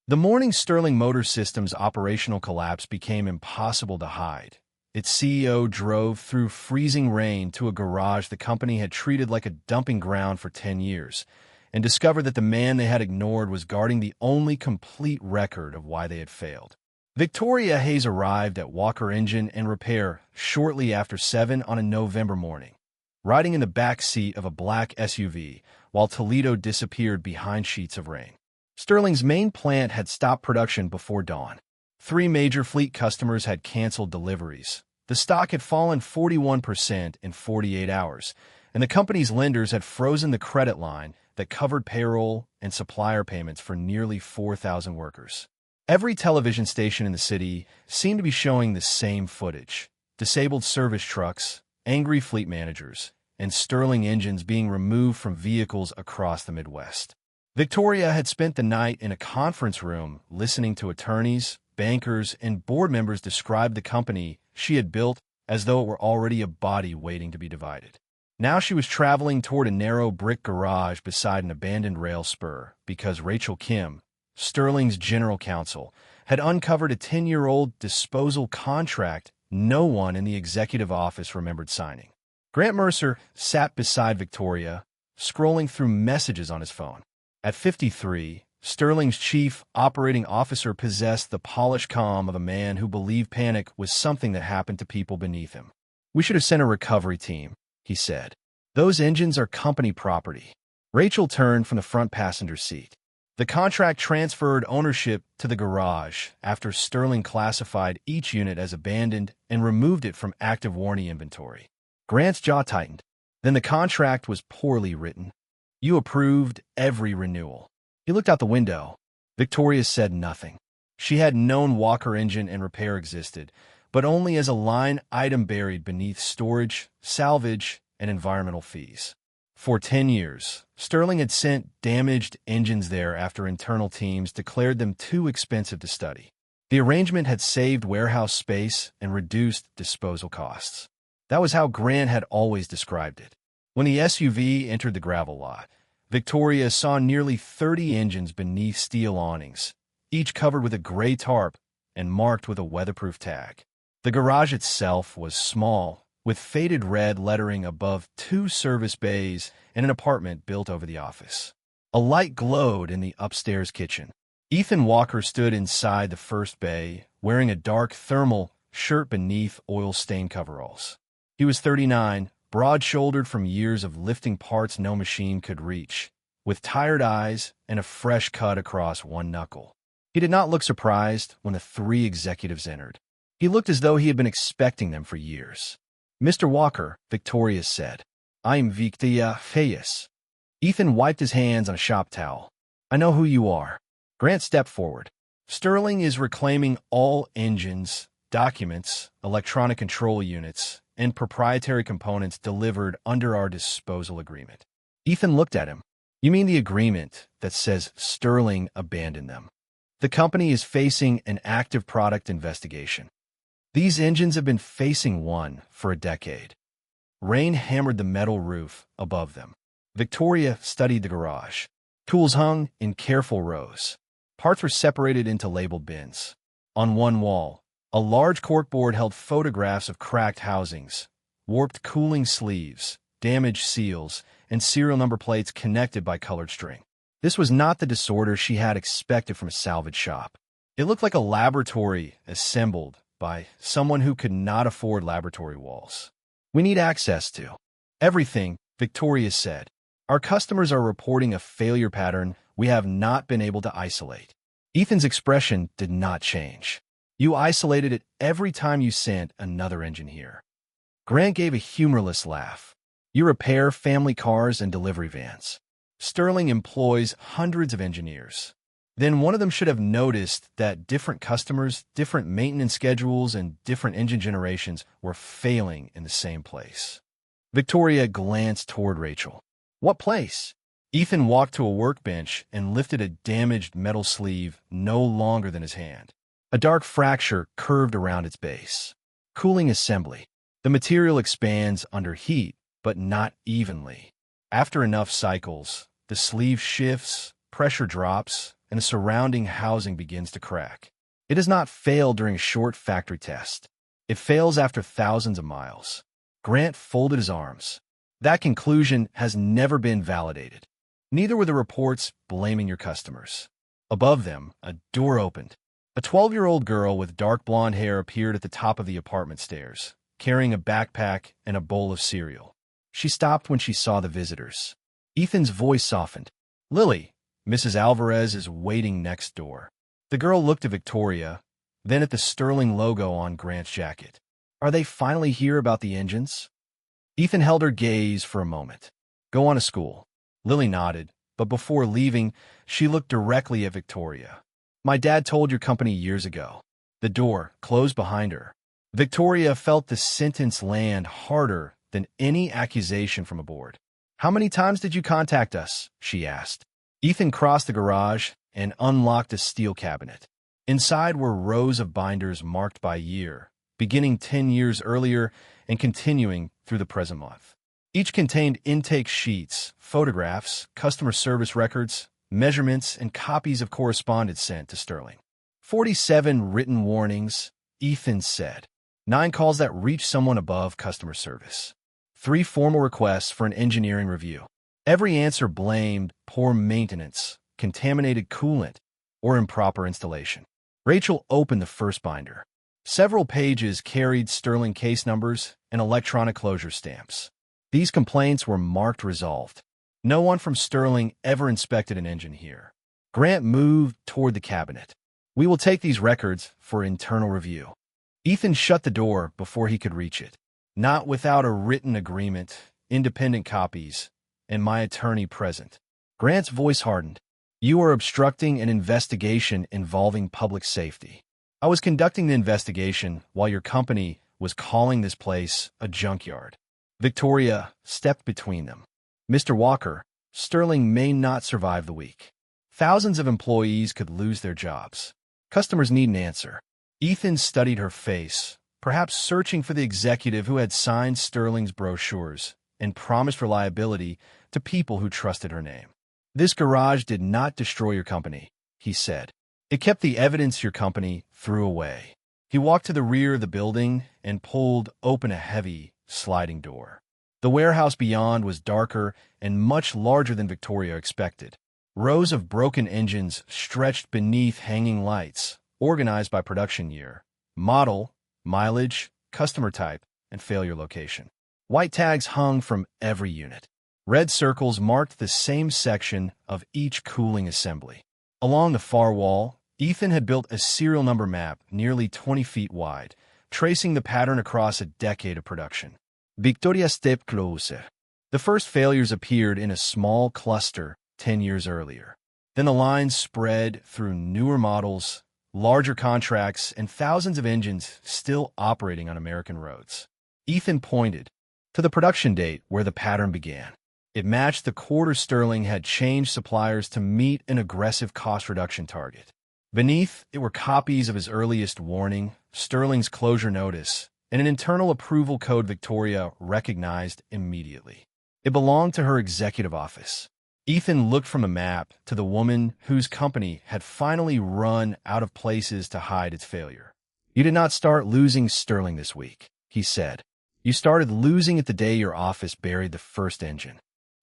The morning Sterling Motor Systems operational collapse became impossible to hide. Its CEO drove through freezing rain to a garage the company had treated like a dumping ground for 10 years, and discovered that the man they had ignored was guarding the only complete record of why they had failed. Victoria Hayes arrived at Walker Engine and Repair shortly after 7 on a November morning, riding in the back seat of a black SUV while Toledo disappeared behind sheets of rain. Sterling's main plant had stopped production before dawn. 3 major fleet customers had canceled deliveries. The stock had fallen 41% in 48 hours, and the company's lenders had frozen the credit line that covered payroll and supplier payments for nearly 4,000 workers. Every television station in the city seemed to be showing the same footage: disabled service trucks, angry fleet managers, and Sterling engines being removed from vehicles across the Midwest. Victoria had spent the night in a conference room listening to attorneys, bankers, and board members describe the company she had built as though it were already a body waiting to be divided. Now she was traveling toward a narrow brick garage beside an abandoned rail spur because Rachel Kim, Sterling's general counsel, had uncovered a 10-year-old disposal contract no one in the executive office remembered signing. Grant Mercer sat beside Victoria, scrolling through messages on his phone. At 53, Sterling's chief operating officer possessed the polished calm of a man who believed panic was something that happened to people beneath him. "We should have sent a recovery team," he said. "Those engines are company property." Rachel turned from the front passenger seat. The contract transferred ownership to the garage after Sterling classified each unit as abandoned and removed it from active warranty inventory. Grant's jaw tightened. Then the contract was poorly written. "You approved every renewal." He looked out the window. Victoria said nothing. She had known Walker Engine and Repair existed, but only as a line item buried beneath storage, salvage, and environmental fees. For 10 years, Sterling had sent damaged engines there after internal teams declared them too expensive to study. The arrangement had saved warehouse space and reduced disposal costs. That was how Grant had always described it. When the SUV entered the gravel lot, Victoria saw nearly 30 engines beneath steel awnings, each covered with a gray tarp and marked with a weatherproof tag. The garage itself was small, with faded red lettering above 2 service bays and an apartment built over the office. A light glowed in the upstairs kitchen. Ethan Walker stood inside the first bay, wearing a dark thermal shirt beneath oil-stained coveralls. He was 39, broad-shouldered from years of lifting parts no machine could reach, with tired eyes and a fresh cut across one knuckle. He did not look surprised when the 3 executives entered. He looked as though he had been expecting them for years. "Mr. Walker," Victoria said. "I'm Victoria Hayes." Ethan wiped his hands on a shop towel. "I know who you are." Grant stepped forward. "Sterling is reclaiming all engines, documents, electronic control units, and proprietary components delivered under our disposal agreement." Ethan looked at him. "You mean the agreement that says Sterling abandoned them?" "The company is facing an active product investigation. These engines have been facing one for a decade." Rain hammered the metal roof above them. Victoria studied the garage. Tools hung in careful rows. Parts were separated into labeled bins. On one wall, a large corkboard held photographs of cracked housings, warped cooling sleeves, damaged seals, and serial number plates connected by colored string. This was not the disorder she had expected from a salvage shop. It looked like a laboratory assembled by someone who could not afford laboratory walls. "We need access to everything," Victoria said. "Our customers are reporting a failure pattern we have not been able to isolate." Ethan's expression did not change. "You isolated it every time you sent another engine here." Grant gave a humorless laugh. "You repair family cars and delivery vans. Sterling employs hundreds of engineers. Then one of them should have noticed that different customers, different maintenance schedules, and different engine generations were failing in the same place." Victoria glanced toward Rachel. "What place?" Ethan walked to a workbench and lifted a damaged metal sleeve no longer than his hand. A dark fracture curved around its base. "Cooling assembly. The material expands under heat, but not evenly. After enough cycles, the sleeve shifts, pressure drops, and the surrounding housing begins to crack. It does not fail during a short factory test. It fails after thousands of miles. Grant folded his arms. That conclusion has never been validated. Neither were the reports blaming your customers. Above them, a door opened. A 12-year-old girl with dark blonde hair appeared at the top of the apartment stairs, carrying a backpack and a bowl of cereal. She stopped when she saw the visitors. Ethan's voice softened. "Lily, Mrs. Alvarez is waiting next door." The girl looked at Victoria, then at the Sterling logo on Grant's jacket. "Are they finally here about the engines?" Ethan held her gaze for a moment. "Go on to school." Lily nodded, but before leaving, she looked directly at Victoria. "My dad told your company years ago." The door closed behind her. Victoria felt the sentence land harder than any accusation from aboard. "How many times did you contact us?" she asked. Ethan crossed the garage and unlocked a steel cabinet. Inside were rows of binders marked by year, beginning 10 years earlier and continuing through the present month. Each contained intake sheets, photographs, customer service records, measurements, and copies of correspondence sent to Sterling. 47 written warnings, Ethan said. 9 calls that reached someone above customer service. 3 formal requests for an engineering review. Every answer blamed poor maintenance, contaminated coolant, or improper installation. Rachel opened the first binder. Several pages carried Sterling case numbers and electronic closure stamps. These complaints were marked resolved. No one from Sterling ever inspected an engine here. Grant moved toward the cabinet. "We will take these records for internal review." Ethan shut the door before he could reach it. "Not without a written agreement, independent copies, and my attorney present." Grant's voice hardened. "You are obstructing an investigation involving public safety. I was conducting the investigation while your company was calling this place a junkyard." Victoria stepped between them. "Mr. Walker, Sterling may not survive the week. Thousands of employees could lose their jobs. Customers need an answer." Ethan studied her face, perhaps searching for the executive who had signed Sterling's brochures and promised reliability to people who trusted her name. "This garage did not destroy your company," he said. "It kept the evidence your company threw away." He walked to the rear of the building and pulled open a heavy, sliding door. The warehouse beyond was darker and much larger than Victoria expected. Rows of broken engines stretched beneath hanging lights, organized by production year, model, mileage, customer type, and failure location. White tags hung from every unit. Red circles marked the same section of each cooling assembly. Along the far wall, Ethan had built a serial number map nearly 20 feet wide, tracing the pattern across a decade of production. Victoria stepped closer. The first failures appeared in a small cluster 10 years earlier. Then the lines spread through newer models, larger contracts, and thousands of engines still operating on American roads. Ethan pointed to the production date where the pattern began. It matched the quarter Sterling had changed suppliers to meet an aggressive cost reduction target. Beneath it were copies of his earliest warning, Sterling's closure notice, and an internal approval code Victoria recognized immediately. It belonged to her executive office. Ethan looked from the map to the woman whose company had finally run out of places to hide its failure. "You did not start losing Sterling this week," he said. "You started losing it the day your office buried the first engine."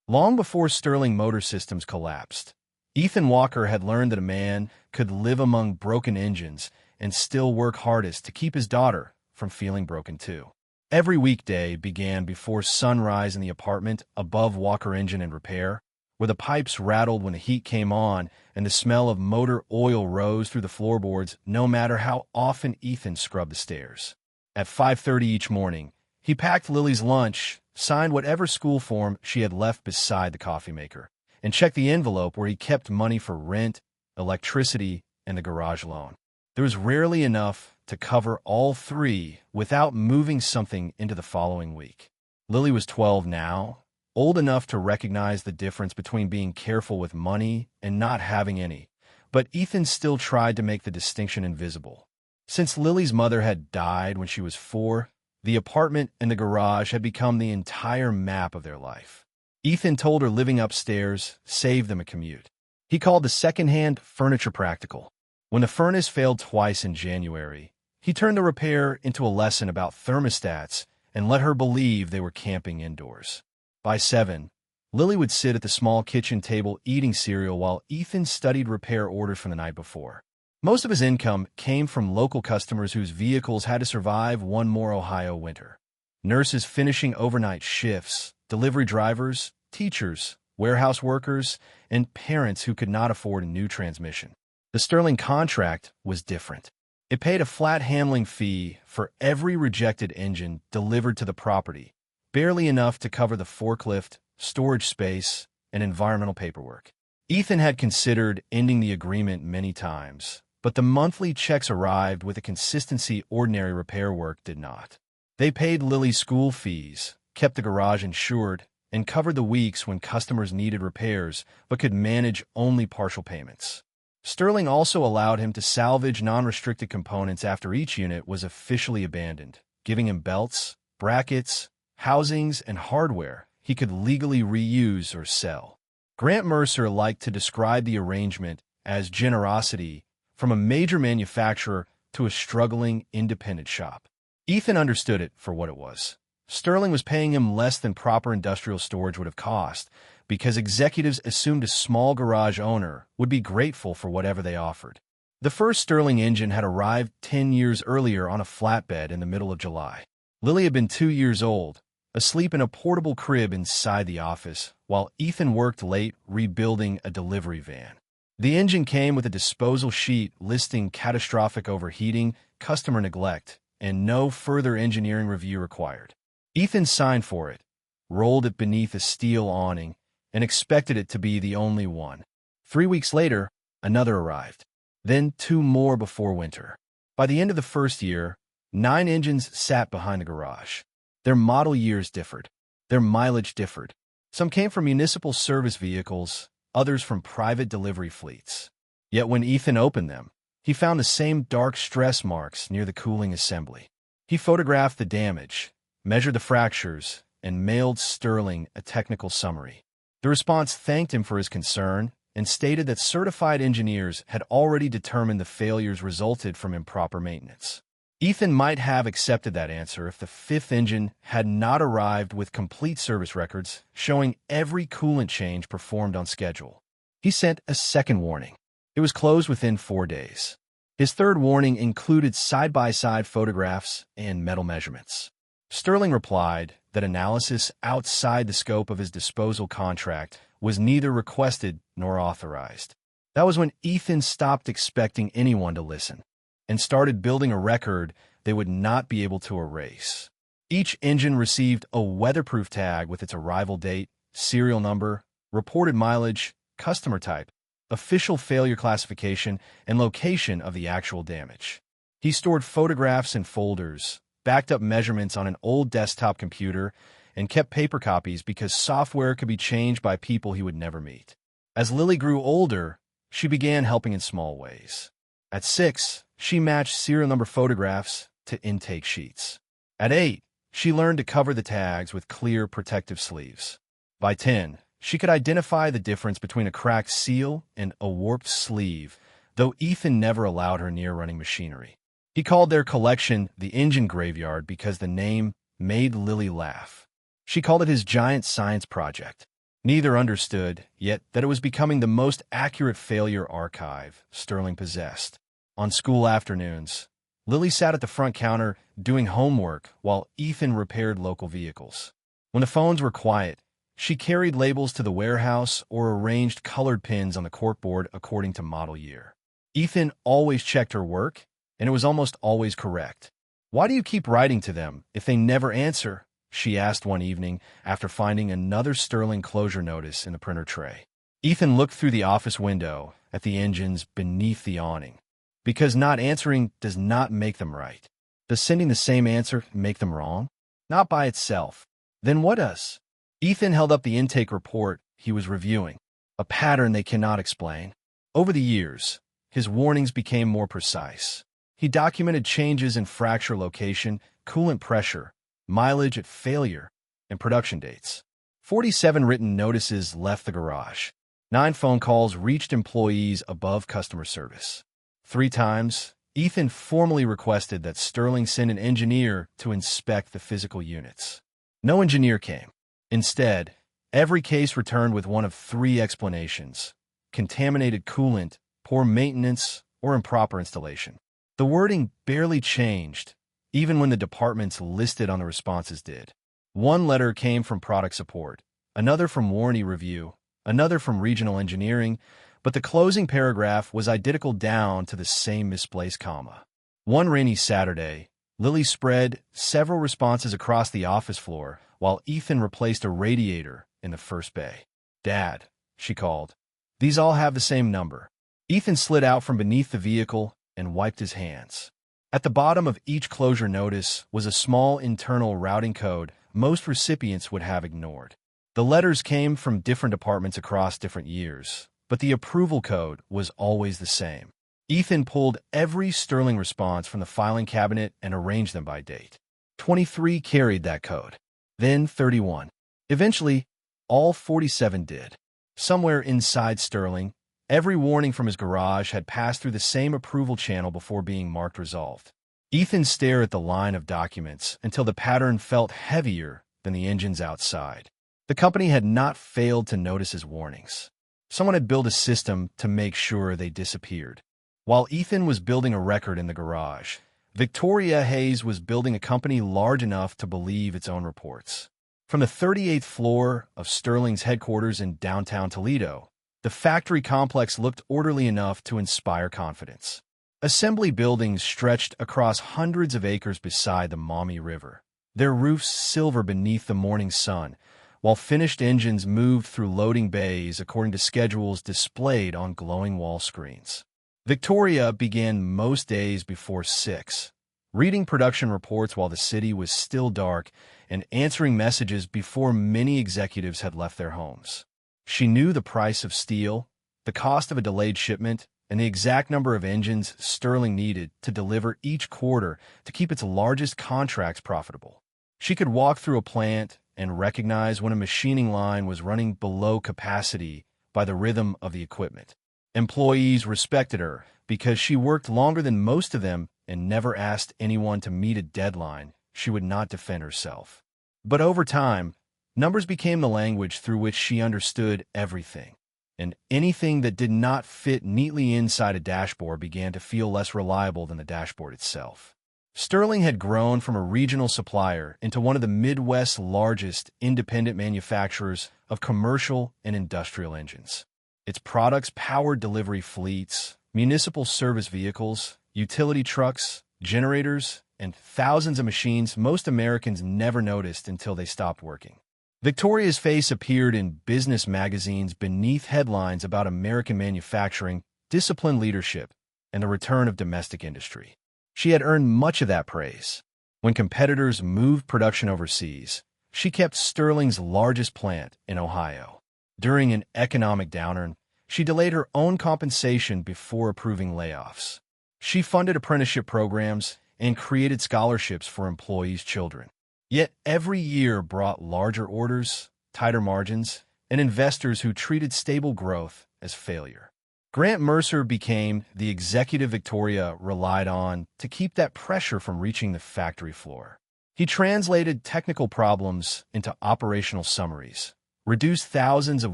Long before Sterling Motor Systems collapsed, Ethan Walker had learned that a man could live among broken engines and still work hardest to keep his daughter from feeling broken too. Every weekday began before sunrise in the apartment above Walker Engine and Repair, where the pipes rattled when the heat came on and the smell of motor oil rose through the floorboards no matter how often Ethan scrubbed the stairs. At 5:30 each morning, he packed Lily's lunch, signed whatever school form she had left beside the coffee maker, and checked the envelope where he kept money for rent, electricity, and the garage loan. There was rarely enough to cover all 3 without moving something into the following week. Lily was 12 now, old enough to recognize the difference between being careful with money and not having any, but Ethan still tried to make the distinction invisible. Since Lily's mother had died when she was 4, the apartment and the garage had become the entire map of their life. Ethan told her living upstairs saved them a commute. He called the second-hand furniture practical. When the furnace failed twice in January, he turned the repair into a lesson about thermostats and let her believe they were camping indoors. By 7, Lily would sit at the small kitchen table eating cereal while Ethan studied repair orders from the night before. Most of his income came from local customers whose vehicles had to survive one more Ohio winter. Nurses finishing overnight shifts, delivery drivers, teachers, warehouse workers, and parents who could not afford a new transmission. The Sterling contract was different. It paid a flat handling fee for every rejected engine delivered to the property, barely enough to cover the forklift, storage space, and environmental paperwork. Ethan had considered ending the agreement many times, but the monthly checks arrived with a consistency ordinary repair work did not. They paid Lily's school fees, kept the garage insured, and covered the weeks when customers needed repairs but could manage only partial payments. Sterling also allowed him to salvage non-restricted components after each unit was officially abandoned, giving him belts, brackets, housings, and hardware he could legally reuse or sell. Grant Mercer liked to describe the arrangement as generosity from a major manufacturer to a struggling independent shop. Ethan understood it for what it was. Sterling was paying him less than proper industrial storage would have cost because executives assumed a small garage owner would be grateful for whatever they offered. The first Sterling engine had arrived 10 years earlier on a flatbed in the middle of July. Lily had been 2 years old, asleep in a portable crib inside the office, while Ethan worked late rebuilding a delivery van. The engine came with a disposal sheet listing catastrophic overheating, customer neglect, and no further engineering review required. Ethan signed for it, rolled it beneath a steel awning, and expected it to be the only one. 3 weeks later, another arrived. Then 2 more before winter. By the end of the first year, 9 engines sat behind the garage. Their model years differed. Their mileage differed. Some came from municipal service vehicles, others from private delivery fleets. Yet when Ethan opened them, he found the same dark stress marks near the cooling assembly. He photographed the damage, measured the fractures, and mailed Sterling a technical summary. The response thanked him for his concern and stated that certified engineers had already determined the failures resulted from improper maintenance. Ethan might have accepted that answer if the 5th engine had not arrived with complete service records showing every coolant change performed on schedule. He sent a second warning. It was closed within 4 days. His third warning included side-by-side photographs and metal measurements. Sterling replied that analysis outside the scope of his disposal contract was neither requested nor authorized. That was when Ethan stopped expecting anyone to listen and started building a record they would not be able to erase. Each engine received a weatherproof tag with its arrival date, serial number, reported mileage, customer type, official failure classification, and location of the actual damage. He stored photographs in folders, backed up measurements on an old desktop computer, and kept paper copies because software could be changed by people he would never meet. As Lily grew older, she began helping in small ways. At 6, she matched serial number photographs to intake sheets. At 8, she learned to cover the tags with clear protective sleeves. By 10, she could identify the difference between a cracked seal and a warped sleeve, though Ethan never allowed her near running machinery. He called their collection the Engine Graveyard because the name made Lily laugh. She called it his giant science project. Neither understood, yet, that it was becoming the most accurate failure archive Sterling possessed. On school afternoons, Lily sat at the front counter doing homework while Ethan repaired local vehicles. When the phones were quiet, she carried labels to the warehouse or arranged colored pins on the corkboard according to model year. Ethan always checked her work, and it was almost always correct. "Why do you keep writing to them if they never answer?" she asked one evening after finding another Sterling closure notice in the printer tray. Ethan looked through the office window at the engines beneath the awning. Because not answering does not make them right. Does sending the same answer make them wrong? Not by itself. Then what does? Ethan held up the intake report he was reviewing, a pattern they cannot explain. Over the years, his warnings became more precise. He documented changes in fracture location, coolant pressure, mileage at failure, and production dates. 47 written notices left the garage. 9 phone calls reached employees above customer service. 3 times, Ethan formally requested that Sterling send an engineer to inspect the physical units. No engineer came. Instead, every case returned with one of 3 explanations: contaminated coolant, poor maintenance, or improper installation. The wording barely changed, even when the departments listed on the responses did. One letter came from product support, another from warranty review, another from regional engineering, but the closing paragraph was identical down to the same misplaced comma. One rainy Saturday, Lily spread several responses across the office floor while Ethan replaced a radiator in the first bay. "Dad," she called, "these all have the same number." Ethan slid out from beneath the vehicle and wiped his hands. At the bottom of each closure notice was a small internal routing code most recipients would have ignored. The letters came from different departments across different years, but the approval code was always the same. Ethan pulled every Sterling response from the filing cabinet and arranged them by date. 23 carried that code, then 31. Eventually, all 47 did. Somewhere inside Sterling, every warning from his garage had passed through the same approval channel before being marked resolved. Ethan stared at the line of documents until the pattern felt heavier than the engines outside. The company had not failed to notice his warnings. Someone had built a system to make sure they disappeared. While Ethan was building a record in the garage, Victoria Hayes was building a company large enough to believe its own reports. From the 38th floor of Sterling's headquarters in downtown Toledo, the factory complex looked orderly enough to inspire confidence. Assembly buildings stretched across hundreds of acres beside the Maumee River, their roofs silver beneath the morning sun, while finished engines moved through loading bays according to schedules displayed on glowing wall screens. Victoria began most days before 6, reading production reports while the city was still dark and answering messages before many executives had left their homes. She knew the price of steel, the cost of a delayed shipment, and the exact number of engines Sterling needed to deliver each quarter to keep its largest contracts profitable. She could walk through a plant and recognize when a machining line was running below capacity by the rhythm of the equipment. Employees respected her because she worked longer than most of them and never asked anyone to meet a deadline she would not defend herself. But over time, numbers became the language through which she understood everything, and anything that did not fit neatly inside a dashboard began to feel less reliable than the dashboard itself. Sterling had grown from a regional supplier into one of the Midwest's largest independent manufacturers of commercial and industrial engines. Its products powered delivery fleets, municipal service vehicles, utility trucks, generators, and thousands of machines most Americans never noticed until they stopped working. Victoria's face appeared in business magazines beneath headlines about American manufacturing, disciplined leadership, and the return of domestic industry. She had earned much of that praise. When competitors moved production overseas, she kept Sterling's largest plant in Ohio. During an economic downturn, she delayed her own compensation before approving layoffs. She funded apprenticeship programs and created scholarships for employees' children. Yet every year brought larger orders, tighter margins, and investors who treated stable growth as failure. Grant Mercer became the executive Victoria relied on to keep that pressure from reaching the factory floor. He translated technical problems into operational summaries, reduced thousands of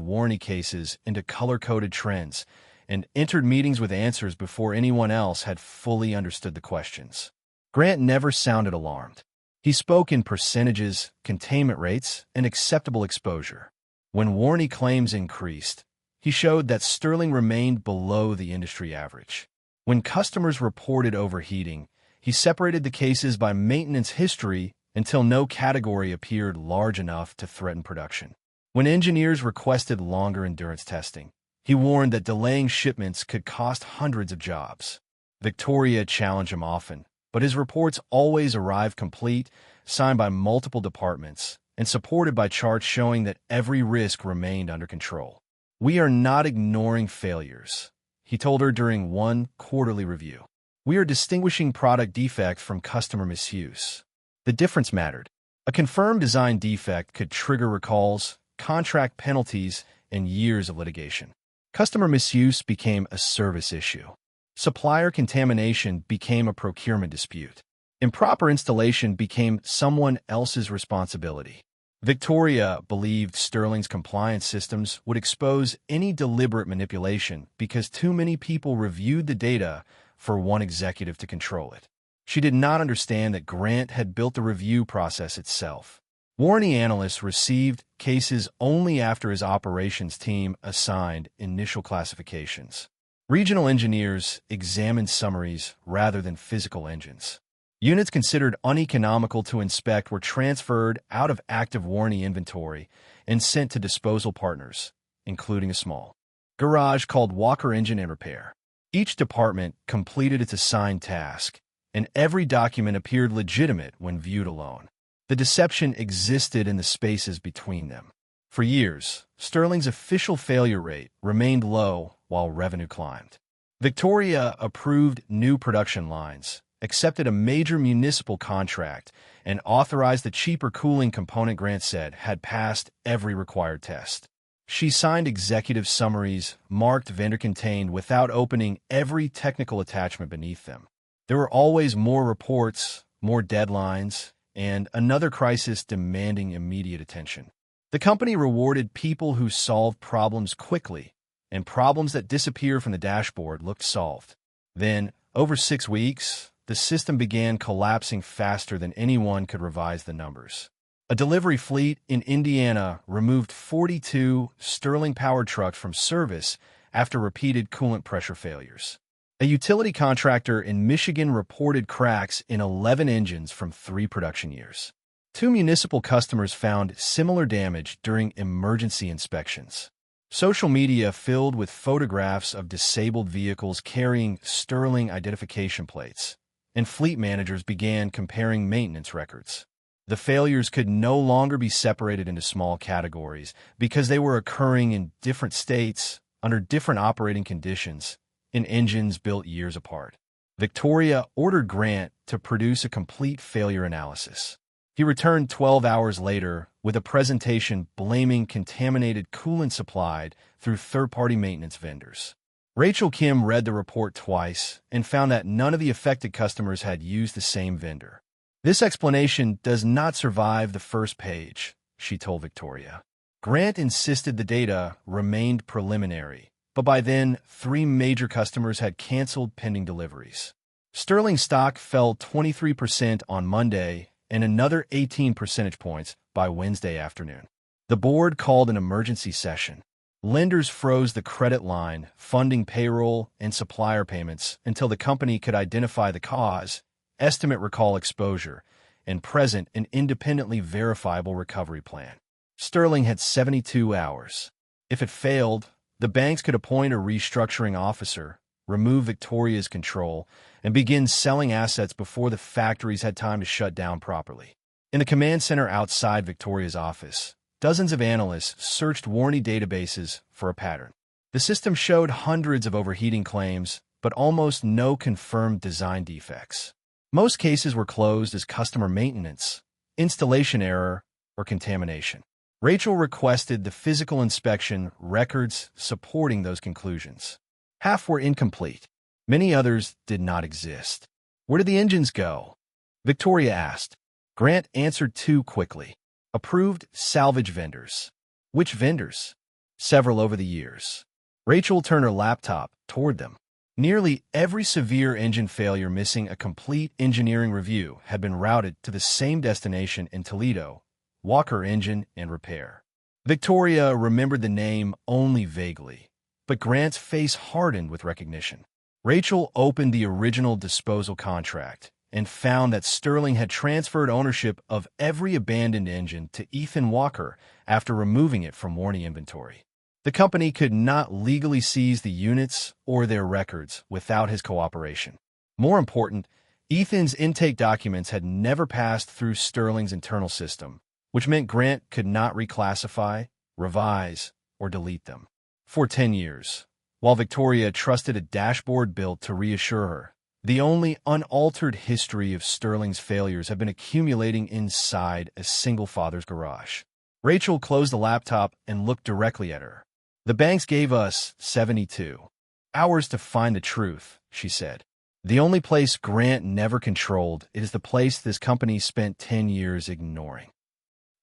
warranty cases into color-coded trends, and entered meetings with answers before anyone else had fully understood the questions. Grant never sounded alarmed. He spoke in percentages, containment rates, and acceptable exposure. When warranty claims increased, he showed that Sterling remained below the industry average. When customers reported overheating, he separated the cases by maintenance history until no category appeared large enough to threaten production. When engineers requested longer endurance testing, he warned that delaying shipments could cost hundreds of jobs. Victoria challenged him often, but his reports always arrived complete, signed by multiple departments, and supported by charts showing that every risk remained under control. "We are not ignoring failures," he told her during one quarterly review. "We are distinguishing product defect from customer misuse." The difference mattered. A confirmed design defect could trigger recalls, contract penalties, and years of litigation. Customer misuse became a service issue. Supplier contamination became a procurement dispute. Improper installation became someone else's responsibility. Victoria believed Sterling's compliance systems would expose any deliberate manipulation because too many people reviewed the data for one executive to control it. She did not understand that Grant had built the review process itself. Warranty analysts received cases only after his operations team assigned initial classifications. Regional engineers examined summaries rather than physical engines. Units considered uneconomical to inspect were transferred out of active warranty inventory and sent to disposal partners, including a small garage called Walker Engine and Repair. Each department completed its assigned task, and every document appeared legitimate when viewed alone. The deception existed in the spaces between them. For years, Sterling's official failure rate remained low while revenue climbed. Victoria approved new production lines, accepted a major municipal contract, and authorized the cheaper cooling component Grant said had passed every required test. She signed executive summaries marked vendor contained without opening every technical attachment beneath them. There were always more reports, more deadlines, and another crisis demanding immediate attention. The company rewarded people who solved problems quickly, and problems that disappeared from the dashboard looked solved. Then, over 6 weeks, the system began collapsing faster than anyone could revise the numbers. A delivery fleet in Indiana removed 42 Sterling-powered trucks from service after repeated coolant pressure failures. A utility contractor in Michigan reported cracks in 11 engines from 3 production years. 2 municipal customers found similar damage during emergency inspections. Social media filled with photographs of disabled vehicles carrying Sterling identification plates, and fleet managers began comparing maintenance records. The failures could no longer be separated into small categories because they were occurring in different states, under different operating conditions, in engines built years apart. Victoria ordered Grant to produce a complete failure analysis. He returned 12 hours later with a presentation blaming contaminated coolant supplied through third-party maintenance vendors. Rachel Kim read the report twice and found that none of the affected customers had used the same vendor. "This explanation does not survive the first page," she told Victoria. Grant insisted the data remained preliminary, but by then, 3 major customers had canceled pending deliveries. Sterling stock fell 23% on Monday and another 18 percentage points by Wednesday afternoon. The board called an emergency session. Lenders froze the credit line, funding payroll and supplier payments until the company could identify the cause, estimate recall exposure, and present an independently verifiable recovery plan. Sterling had 72 hours. If it failed, the banks could appoint a restructuring officer, remove Victoria's control, and begin selling assets before the factories had time to shut down properly. In the command center outside Victoria's office, dozens of analysts searched warranty databases for a pattern. The system showed hundreds of overheating claims, but almost no confirmed design defects. Most cases were closed as customer maintenance, installation error, or contamination. Rachel requested the physical inspection records supporting those conclusions. Half were incomplete. Many others did not exist. "Where did the engines go?" Victoria asked. Grant answered too quickly. "Approved salvage vendors." "Which vendors?" "Several over the years." Rachel turned her laptop toward them. Nearly every severe engine failure missing a complete engineering review had been routed to the same destination in Toledo, Walker Engine and Repair. Victoria remembered the name only vaguely, but Grant's face hardened with recognition. Rachel opened the original disposal contract and found that Sterling had transferred ownership of every abandoned engine to Ethan Walker after removing it from warranty inventory. The company could not legally seize the units or their records without his cooperation. More important, Ethan's intake documents had never passed through Sterling's internal system, which meant Grant could not reclassify, revise, or delete them. For 10 years, while Victoria trusted a dashboard built to reassure her, the only unaltered history of Sterling's failures had been accumulating inside a single father's garage. Rachel closed the laptop and looked directly at her. The banks gave us 72 hours to find the truth, she said. The only place Grant never controlled is the place this company spent 10 years ignoring.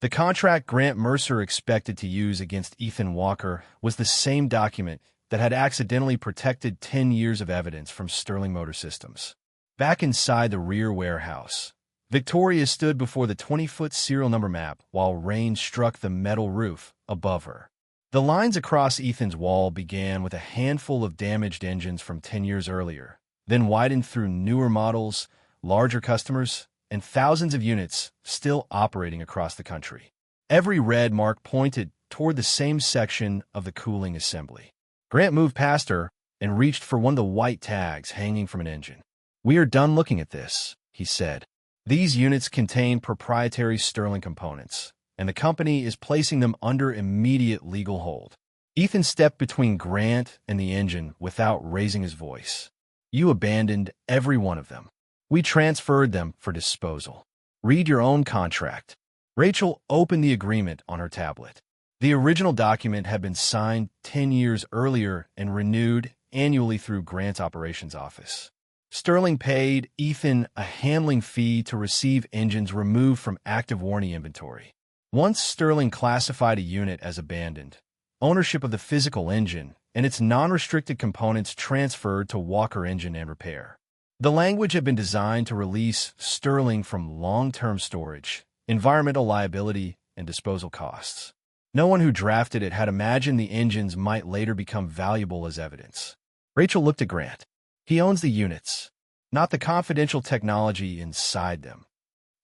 The contract Grant Mercer expected to use against Ethan Walker was the same document that had accidentally protected 10 years of evidence from Sterling Motor Systems. Back inside the rear warehouse, Victoria stood before the 20-foot serial number map while rain struck the metal roof above her. The lines across Ethan's wall began with a handful of damaged engines from 10 years earlier, then widened through newer models, larger customers, and thousands of units still operating across the country. Every red mark pointed toward the same section of the cooling assembly. Grant moved past her and reached for one of the white tags hanging from an engine. "We are done looking at this," he said. "These units contain proprietary Sterling components, and the company is placing them under immediate legal hold." Ethan stepped between Grant and the engine without raising his voice. "You abandoned every one of them. We transferred them for disposal. Read your own contract." Rachel opened the agreement on her tablet. The original document had been signed 10 years earlier and renewed annually through Grant's operations office. Sterling paid Ethan a handling fee to receive engines removed from active warranty inventory. Once Sterling classified a unit as abandoned, ownership of the physical engine and its non-restricted components transferred to Walker Engine and Repair. The language had been designed to release Sterling from long-term storage, environmental liability, and disposal costs. No one who drafted it had imagined the engines might later become valuable as evidence. Rachel looked at Grant. "He owns the units, not the confidential technology inside them.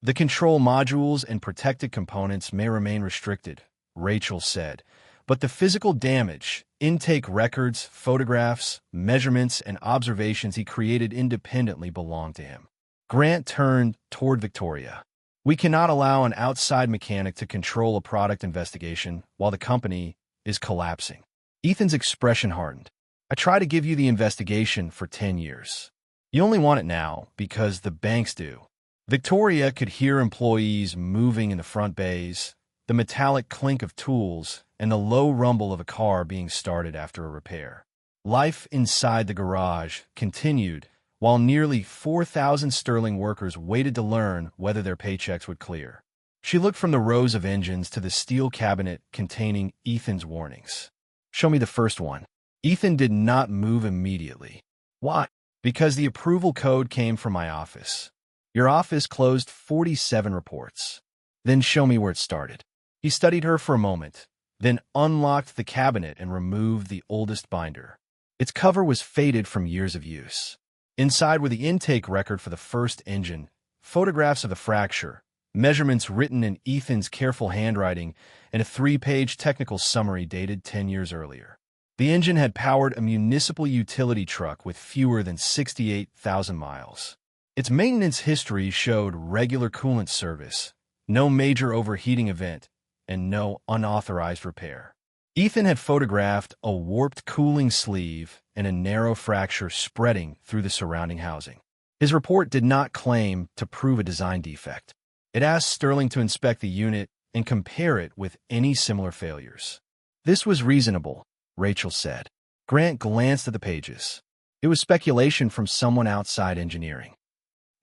The control modules and protected components may remain restricted," Rachel said, "but the physical damage, intake records, photographs, measurements, and observations he created independently belong to him." Grant turned toward Victoria. "We cannot allow an outside mechanic to control a product investigation while the company is collapsing." Ethan's expression hardened. "I tried to give you the investigation for 10 years. You only want it now because the banks do." Victoria could hear employees moving in the front bays, the metallic clink of tools, and the low rumble of a car being started after a repair. Life inside the garage continued while nearly 4,000 Sterling workers waited to learn whether their paychecks would clear. She looked from the rows of engines to the steel cabinet containing Ethan's warnings. "Show me the first one." Ethan did not move immediately. "Why?" "Because the approval code came from my office. Your office closed 47 reports. Then show me where it started." He studied her for a moment, then unlocked the cabinet and removed the oldest binder. Its cover was faded from years of use. Inside were the intake record for the first engine, photographs of the fracture, measurements written in Ethan's careful handwriting, and a 3-page technical summary dated 10 years earlier. The engine had powered a municipal utility truck with fewer than 68,000 miles. Its maintenance history showed regular coolant service, no major overheating event, and no unauthorized repair. Ethan had photographed a warped cooling sleeve and a narrow fracture spreading through the surrounding housing. His report did not claim to prove a design defect. It asked Sterling to inspect the unit and compare it with any similar failures. "This was reasonable," Rachel said. Grant glanced at the pages. It was speculation from someone outside engineering.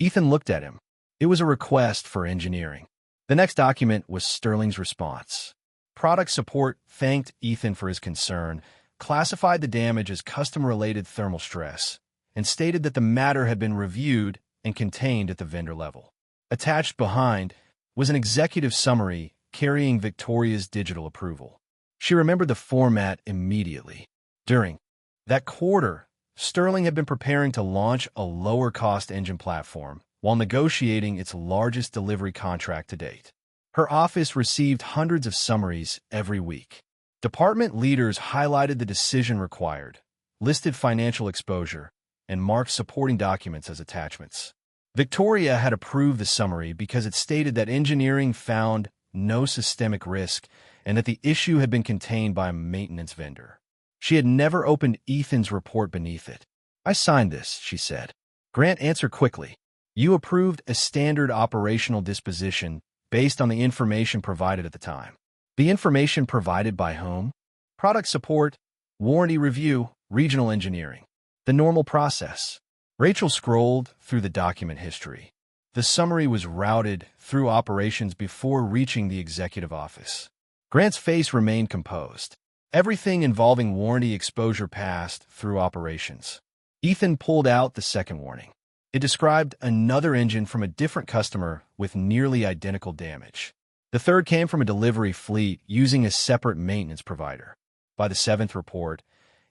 Ethan looked at him. It was a request for engineering. The next document was Sterling's response. Product support thanked Ethan for his concern, classified the damage as custom-related thermal stress, and stated that the matter had been reviewed and contained at the vendor level. Attached behind was an executive summary carrying Victoria's digital approval. She remembered the format immediately. During that quarter, Sterling had been preparing to launch a lower-cost engine platform while negotiating its largest delivery contract to date. Her office received hundreds of summaries every week. Department leaders highlighted the decision required, listed financial exposure, and marked supporting documents as attachments. Victoria had approved the summary because it stated that engineering found no systemic risk and that the issue had been contained by a maintenance vendor. She had never opened Ethan's report beneath it. "I signed this," she said. Grant answered quickly. "You approved a standard operational disposition based on the information provided at the time." "The information provided by whom?" "Product support Warranty review, regional engineering. The normal process. Rachel scrolled through the document history. The summary was routed through operations before reaching the executive office. Grant's face remained composed. Everything involving warranty exposure passed through operations. Ethan pulled out the second warning. It described another engine from a different customer with nearly identical damage. The third came from a delivery fleet using a separate maintenance provider. By the seventh report,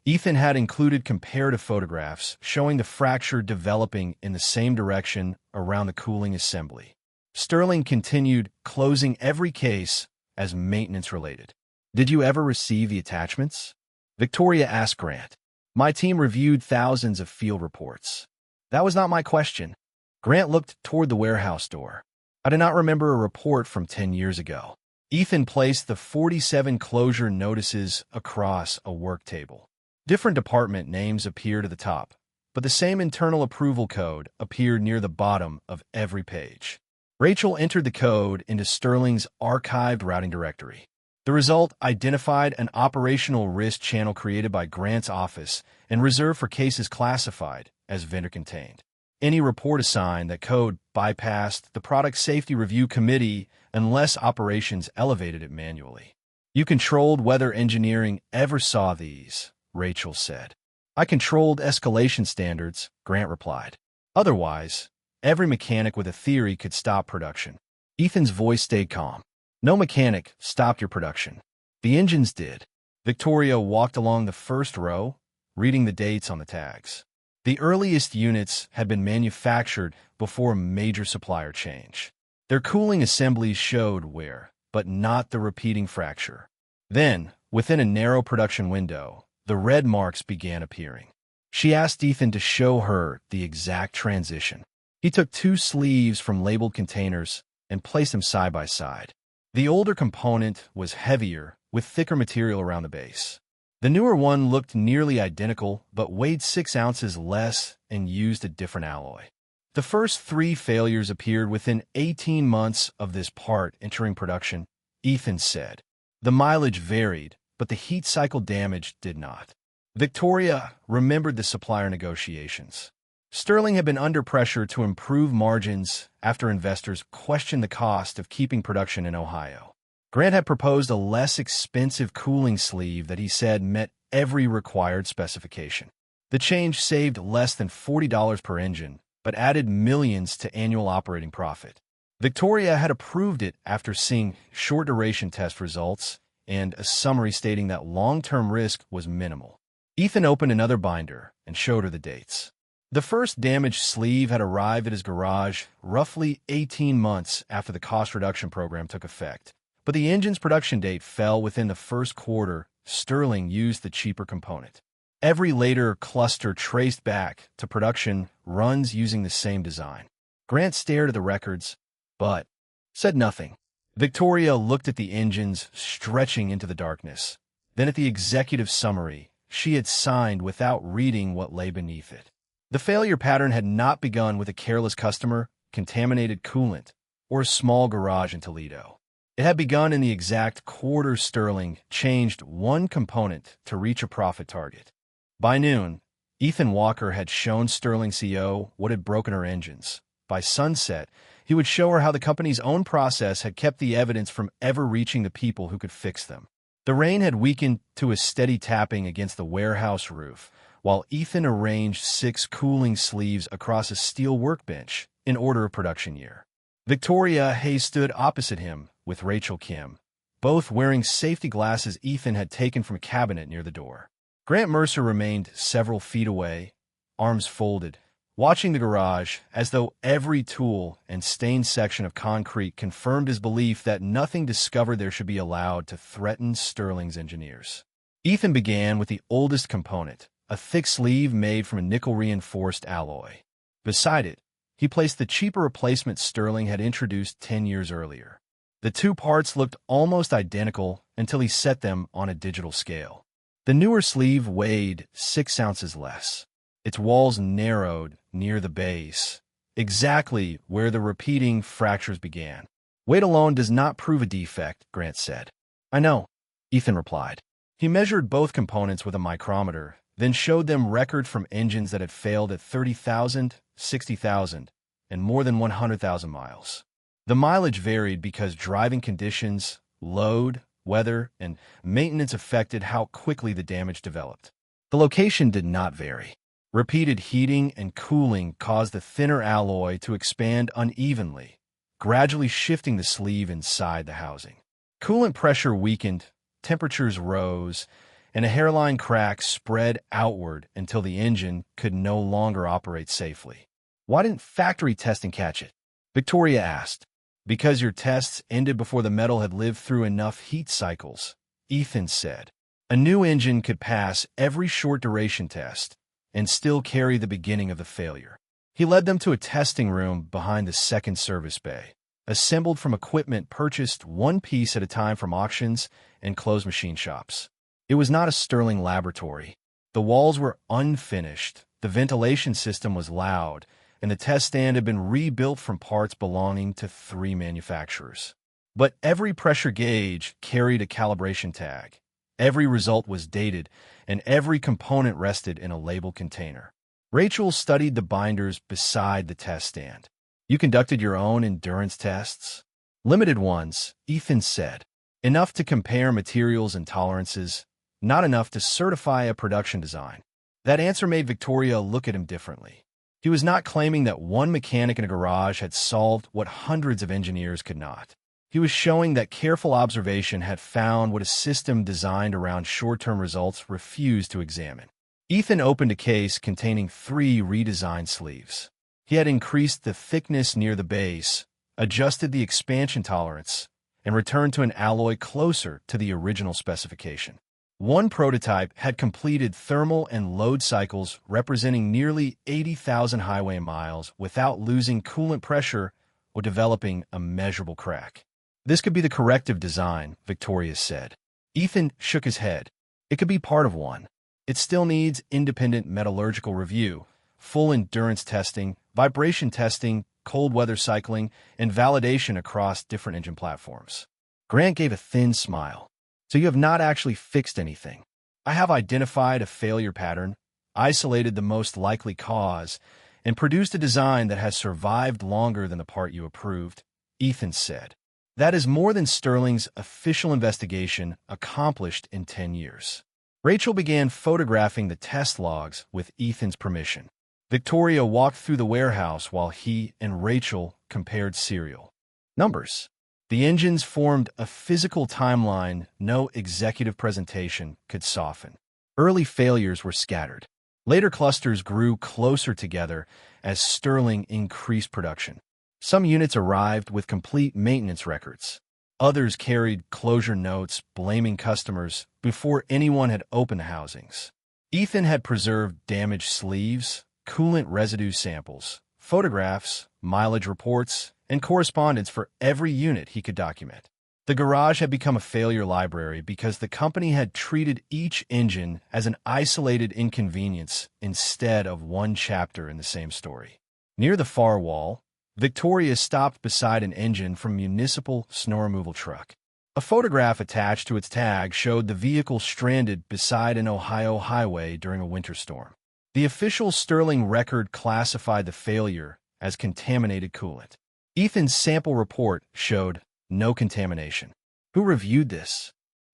Ethan had included comparative photographs showing the fracture developing in the same direction around the cooling assembly. Sterling continued, closing every case as maintenance-related. "Did you ever receive the attachments?" Victoria asked Grant. "My team reviewed thousands of field reports." "That was not my question." Grant looked toward the warehouse door. "I do not remember a report from 10 years ago." Ethan placed the 47 closure notices across a work table. Different department names appeared at the top, but the same internal approval code appeared near the bottom of every page. Rachel entered the code into Sterling's archived routing directory. The result identified an operational risk channel created by Grant's office and reserved for cases classified as vendor-contained. Any report assigned that code bypassed the Product Safety Review Committee unless operations elevated it manually. "You controlled whether engineering ever saw these," Rachel said. "I controlled escalation standards," Grant replied. "Otherwise, every mechanic with a theory could stop production." Ethan's voice stayed calm. "No mechanic stopped your production. The engines did." Victoria walked along the first row, reading the dates on the tags. The earliest units had been manufactured before a major supplier change. Their cooling assemblies showed wear, but not the repeating fracture. Then, within a narrow production window, the red marks began appearing. She asked Ethan to show her the exact transition. He took 2 sleeves from labeled containers and placed them side by side. The older component was heavier, with thicker material around the base. The newer one looked nearly identical, but weighed 6 ounces less and used a different alloy. The first 3 failures appeared within 18 months of this part entering production, Ethan said. The mileage varied, but the heat cycle damage did not. Victoria remembered the supplier negotiations. Sterling had been under pressure to improve margins after investors questioned the cost of keeping production in Ohio. Grant had proposed a less expensive cooling sleeve that he said met every required specification. The change saved less than $40 per engine, but added millions to annual operating profit. Victoria had approved it after seeing short-duration test results and a summary stating that long-term risk was minimal. Ethan opened another binder and showed her the dates. The first damaged sleeve had arrived at his garage roughly 18 months after the cost reduction program took effect, but the engine's production date fell within the first quarter. Sterling used the cheaper component. Every later cluster traced back to production runs using the same design. Grant stared at the records, but said nothing. Victoria looked at the engines stretching into the darkness, then at the executive summary she had signed without reading what lay beneath it. The failure pattern had not begun with a careless customer, contaminated coolant, or a small garage in Toledo. It had begun in the exact quarter Sterling changed one component to reach a profit target. By noon, Ethan Walker had shown Sterling CO what had broken her engines. By sunset, he would show her how the company's own process had kept the evidence from ever reaching the people who could fix them. The rain had weakened to a steady tapping against the warehouse roof, while Ethan arranged 6 cooling sleeves across a steel workbench in order of production year. Victoria Hayes stood opposite him with Rachel Kim, both wearing safety glasses Ethan had taken from a cabinet near the door. Grant Mercer remained several feet away, arms folded, watching the garage as though every tool and stained section of concrete confirmed his belief that nothing discovered there should be allowed to threaten Sterling's engineers. Ethan began with the oldest component, a thick sleeve made from a nickel-reinforced alloy. Beside it, he placed the cheaper replacement Sterling had introduced 10 years earlier. The 2 parts looked almost identical until he set them on a digital scale. The newer sleeve weighed 6 ounces less. Its walls narrowed near the base, exactly where the repeating fractures began. "Weight alone does not prove a defect," Grant said. "I know," Ethan replied. He measured both components with a micrometer, then showed them records from engines that had failed at 30,000, 60,000, and more than 100,000 miles. The mileage varied because driving conditions, load, weather, and maintenance affected how quickly the damage developed. The location did not vary. Repeated heating and cooling caused the thinner alloy to expand unevenly, gradually shifting the sleeve inside the housing. Coolant pressure weakened, temperatures rose, and a hairline crack spread outward until the engine could no longer operate safely. "Why didn't factory testing catch it?" Victoria asked. "Because your tests ended before the metal had lived through enough heat cycles," Ethan said. "A new engine could pass every short-duration test and still carry the beginning of the failure." He led them to a testing room behind the second service bay, assembled from equipment purchased one piece at a time from auctions and closed machine shops. It was not a Sterling laboratory. The walls were unfinished, the ventilation system was loud, and the test stand had been rebuilt from parts belonging to 3 manufacturers. But every pressure gauge carried a calibration tag. Every result was dated, and every component rested in a labeled container. Rachel studied the binders beside the test stand. "You conducted your own endurance tests?" "Limited ones," Ethan said. "Enough to compare materials and tolerances, not enough to certify a production design." That answer made Victoria look at him differently. He was not claiming that one mechanic in a garage had solved what hundreds of engineers could not. He was showing that careful observation had found what a system designed around short-term results refused to examine. Ethan opened a case containing 3 redesigned sleeves. He had increased the thickness near the base, adjusted the expansion tolerance, and returned to an alloy closer to the original specification. One prototype had completed thermal and load cycles representing nearly 80,000 highway miles without losing coolant pressure or developing a measurable crack. "This could be the corrective design," Victoria said. Ethan shook his head. "It could be part of one. It still needs independent metallurgical review, full endurance testing, vibration testing, cold weather cycling, and validation across different engine platforms." Grant gave a thin smile. "So you have not actually fixed anything?" "I have identified a failure pattern, isolated the most likely cause, and produced a design that has survived longer than the part you approved," Ethan said. "That is more than Sterling's official investigation accomplished in 10 years. Rachel began photographing the test logs with Ethan's permission. Victoria walked through the warehouse while he and Rachel compared serial numbers. The engines formed a physical timeline no executive presentation could soften. Early failures were scattered. Later clusters grew closer together as Sterling increased production. Some units arrived with complete maintenance records. Others carried closure notes blaming customers before anyone had opened the housings. Ethan had preserved damaged sleeves, coolant residue samples, photographs, mileage reports, and correspondence for every unit he could document. The garage had become a failure library because the company had treated each engine as an isolated inconvenience instead of one chapter in the same story. Near the far wall, Victoria stopped beside an engine from a municipal snow removal truck. A photograph attached to its tag showed the vehicle stranded beside an Ohio highway during a winter storm. The official Sterling record classified the failure as contaminated coolant. Ethan's sample report showed no contamination. "Who reviewed this?"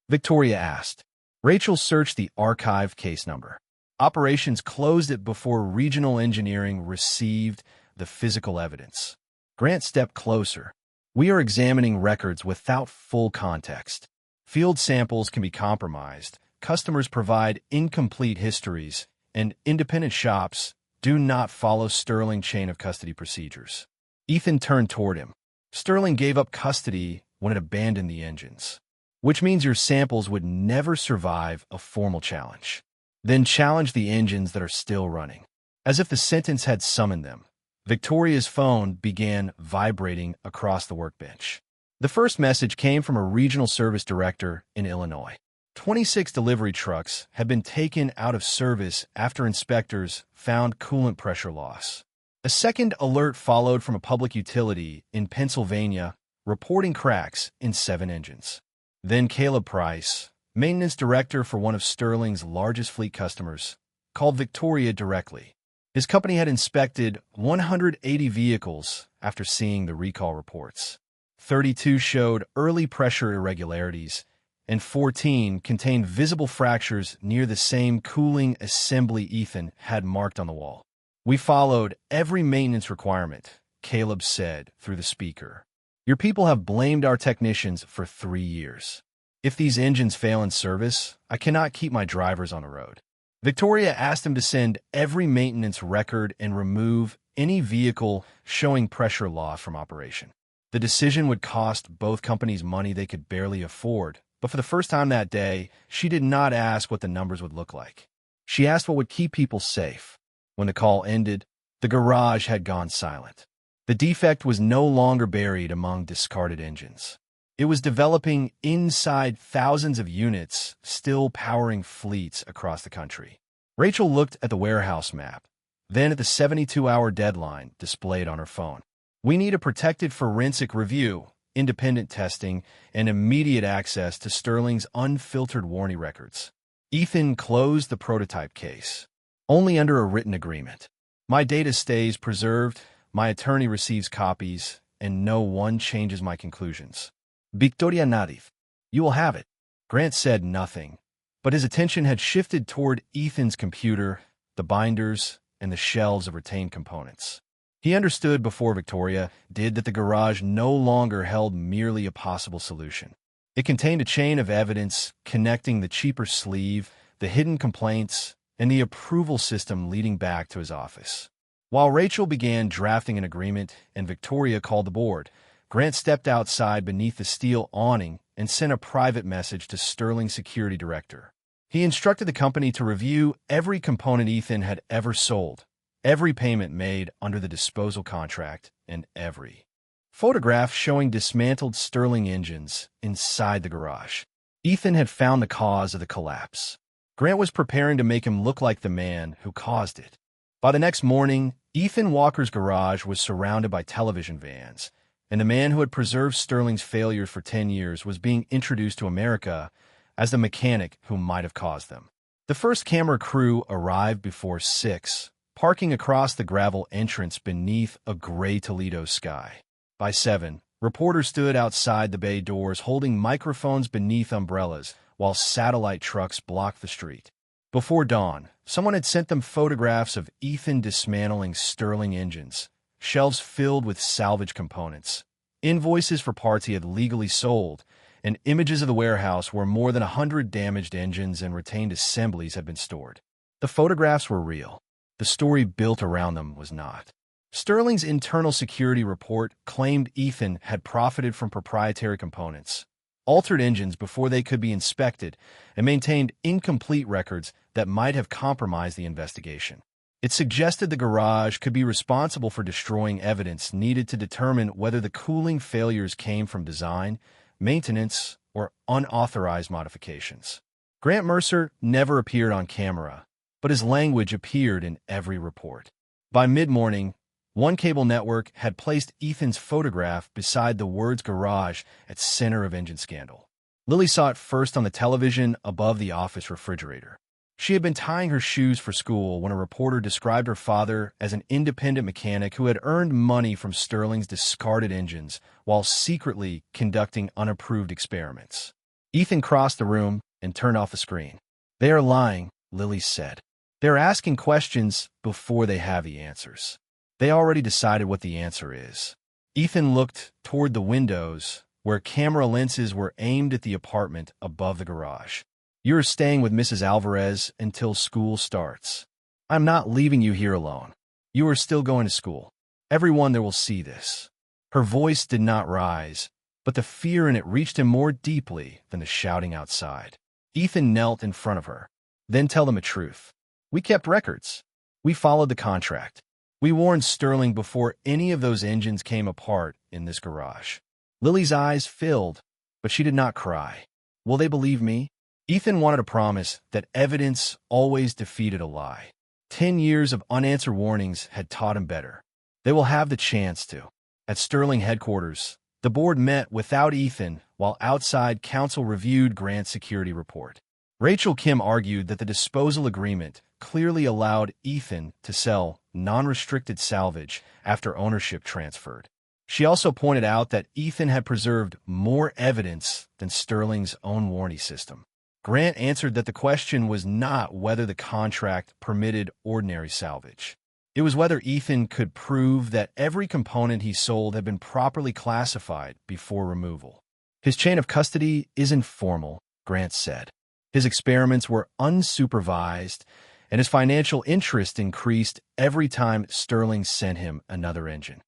Victoria asked. Rachel searched the archived case number. Operations closed it before regional engineering received the physical evidence. Grant stepped closer. "We are examining records without full context. Field samples can be compromised, customers provide incomplete histories, and independent shops do not follow Sterling chain of custody procedures." Ethan turned toward him. "Sterling gave up custody when it abandoned the engines, which means your samples would never survive a formal challenge. Then challenge the engines that are still running." As if the sentence had summoned them, Victoria's phone began vibrating across the workbench. The first message came from a regional service director in Illinois. 26 delivery trucks had been taken out of service after inspectors found coolant pressure loss. A second alert followed from a public utility in Pennsylvania reporting cracks in 7 engines. Then Caleb Price, maintenance director for one of Sterling's largest fleet customers, called Victoria directly. His company had inspected 180 vehicles after seeing the recall reports. 32 showed early pressure irregularities, and 14 contained visible fractures near the same cooling assembly Ethan had marked on the wall. "We followed every maintenance requirement," Caleb said through the speaker. "Your people have blamed our technicians for 3 years. If these engines fail in service, I cannot keep my drivers on the road." Victoria asked him to send every maintenance record and remove any vehicle showing pressure loss from operation. The decision would cost both companies money they could barely afford, but for the first time that day, she did not ask what the numbers would look like. She asked what would keep people safe. When the call ended, the garage had gone silent. The defect was no longer buried among discarded engines. It was developing inside thousands of units, still powering fleets across the country. Rachel looked at the warehouse map, then at the 72-hour deadline displayed on her phone. "We need a protected forensic review, independent testing, and immediate access to Sterling's unfiltered warranty records." Ethan closed the prototype case. "Only under a written agreement. My data stays preserved, my attorney receives copies, and no one changes my conclusions." "Victoria Nadif, you will have it." Grant said nothing, but his attention had shifted toward Ethan's computer, the binders, and the shelves of retained components. He understood before Victoria did that the garage no longer held merely a possible solution. It contained a chain of evidence connecting the cheaper sleeve, the hidden complaints, and the approval system leading back to his office. While Rachel began drafting an agreement and Victoria called the board, Grant stepped outside beneath the steel awning and sent a private message to Sterling's security director. He instructed the company to review every component Ethan had ever sold, every payment made under the disposal contract, and every photograph showing dismantled Sterling engines inside the garage. Ethan had found the cause of the collapse. Grant was preparing to make him look like the man who caused it. By the next morning, Ethan Walker's garage was surrounded by television vans, and the man who had preserved Sterling's failures for 10 years was being introduced to America as the mechanic who might have caused them. The first camera crew arrived before 6, parking across the gravel entrance beneath a gray Toledo sky. By 7, reporters stood outside the bay doors holding microphones beneath umbrellas while satellite trucks blocked the street. Before dawn, someone had sent them photographs of Ethan dismantling Sterling engines, shelves filled with salvage components, invoices for parts he had legally sold, and images of the warehouse where more than 100 damaged engines and retained assemblies had been stored. The photographs were real. The story built around them was not. Sterling's internal security report claimed Ethan had profited from proprietary components, altered engines before they could be inspected, and maintained incomplete records that might have compromised the investigation. It suggested the garage could be responsible for destroying evidence needed to determine whether the cooling failures came from design, maintenance, or unauthorized modifications. Grant Mercer never appeared on camera, but his language appeared in every report. By mid-morning, one cable network had placed Ethan's photograph beside the words garage at center of engine scandal. Lily saw it first on the television above the office refrigerator. She had been tying her shoes for school when a reporter described her father as an independent mechanic who had earned money from Sterling's discarded engines while secretly conducting unapproved experiments. Ethan crossed the room and turned off the screen. "They are lying," Lily said. "They are asking questions before they have the answers. They already decided what the answer is." Ethan looked toward the windows where camera lenses were aimed at the apartment above the garage. "You are staying with Mrs. Alvarez until school starts. I'm not leaving you here alone. You are still going to school. Everyone there will see this." Her voice did not rise, but the fear in it reached him more deeply than the shouting outside. Ethan knelt in front of her. "Then tell them the truth. We kept records. We followed the contract. We warned Sterling before any of those engines came apart in this garage." Lily's eyes filled, but she did not cry. "Will they believe me?" Ethan wanted a promise that evidence always defeated a lie. 10 years of unanswered warnings had taught him better. They will have the chance to. At Sterling headquarters, the board met without Ethan while outside counsel reviewed Grant's security report. Rachel Kim argued that the disposal agreement clearly allowed Ethan to sell non-restricted salvage after ownership transferred. She also pointed out that Ethan had preserved more evidence than Sterling's own warranty system. Grant answered that the question was not whether the contract permitted ordinary salvage. It was whether Ethan could prove that every component he sold had been properly classified before removal. His chain of custody is informal, Grant said. His experiments were unsupervised, and his financial interest increased every time Sterling sent him another engine.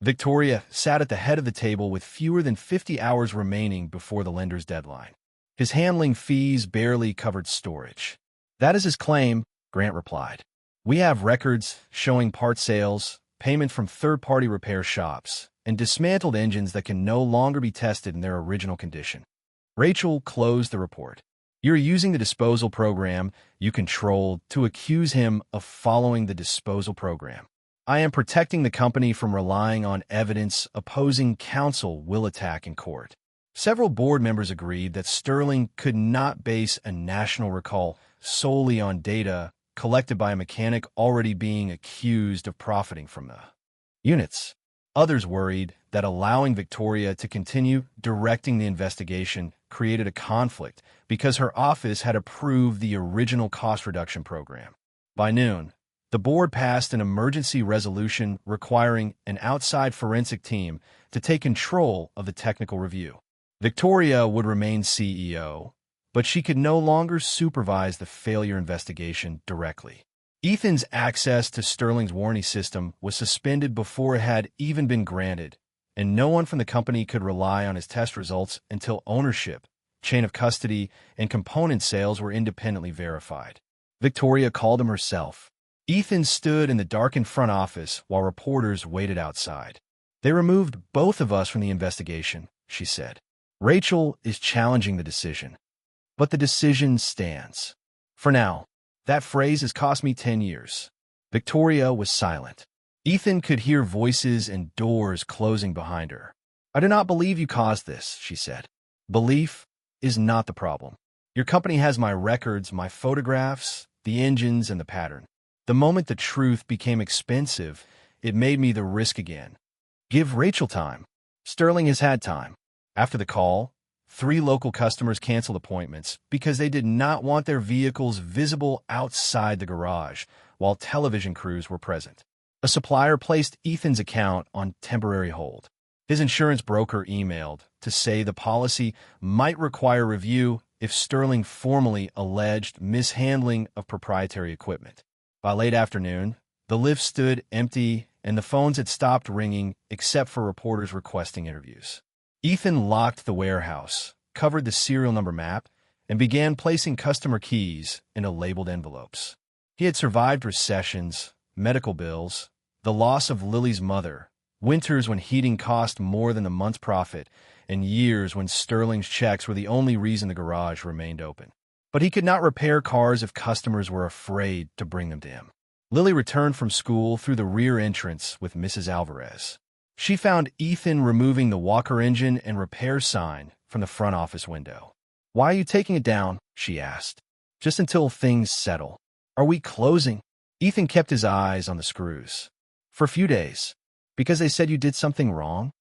Victoria sat at the head of the table with fewer than 50 hours remaining before the lender's deadline. His handling fees barely covered storage. That is his claim, Grant replied. We have records showing part sales, payment from third-party repair shops, and dismantled engines that can no longer be tested in their original condition. Rachel closed the report. You're using the disposal program you controlled to accuse him of following the disposal program. I am protecting the company from relying on evidence opposing counsel will attack in court. Several board members agreed that Sterling could not base a national recall solely on data collected by a mechanic already being accused of profiting from the units. Others worried that allowing Victoria to continue directing the investigation created a conflict because her office had approved the original cost reduction program. By noon, the board passed an emergency resolution requiring an outside forensic team to take control of the technical review. Victoria would remain CEO, but she could no longer supervise the failure investigation directly. Ethan's access to Sterling's warranty system was suspended before it had even been granted, and no one from the company could rely on his test results until ownership, chain of custody, and component sales were independently verified. Victoria called him herself. Ethan stood in the darkened front office while reporters waited outside. They removed both of us from the investigation, she said. Rachel is challenging the decision, but the decision stands. For now, that phrase has cost me 10 years. Victoria was silent. Ethan could hear voices and doors closing behind her. I do not believe you caused this, she said. Belief is not the problem. Your company has my records, my photographs, the engines, and the pattern. The moment the truth became expensive, it made me the risk again. Give Rachel time. Sterling has had time. After the call, 3 local customers canceled appointments because they did not want their vehicles visible outside the garage while television crews were present. A supplier placed Ethan's account on temporary hold. His insurance broker emailed to say the policy might require review if Sterling formally alleged mishandling of proprietary equipment. By late afternoon, the lift stood empty and the phones had stopped ringing except for reporters requesting interviews. Ethan locked the warehouse, covered the serial number map, and began placing customer keys into labeled envelopes. He had survived recessions, medical bills, the loss of Lily's mother, winters when heating cost more than the month's profit, and years when Sterling's checks were the only reason the garage remained open. But he could not repair cars if customers were afraid to bring them to him. Lily returned from school through the rear entrance with Mrs. Alvarez. She found Ethan removing the Walker engine and repair sign from the front office window. Why are you taking it down? She asked. Just until things settle. Are we closing? Ethan kept his eyes on the screws. For a few days. Because they said you did something wrong?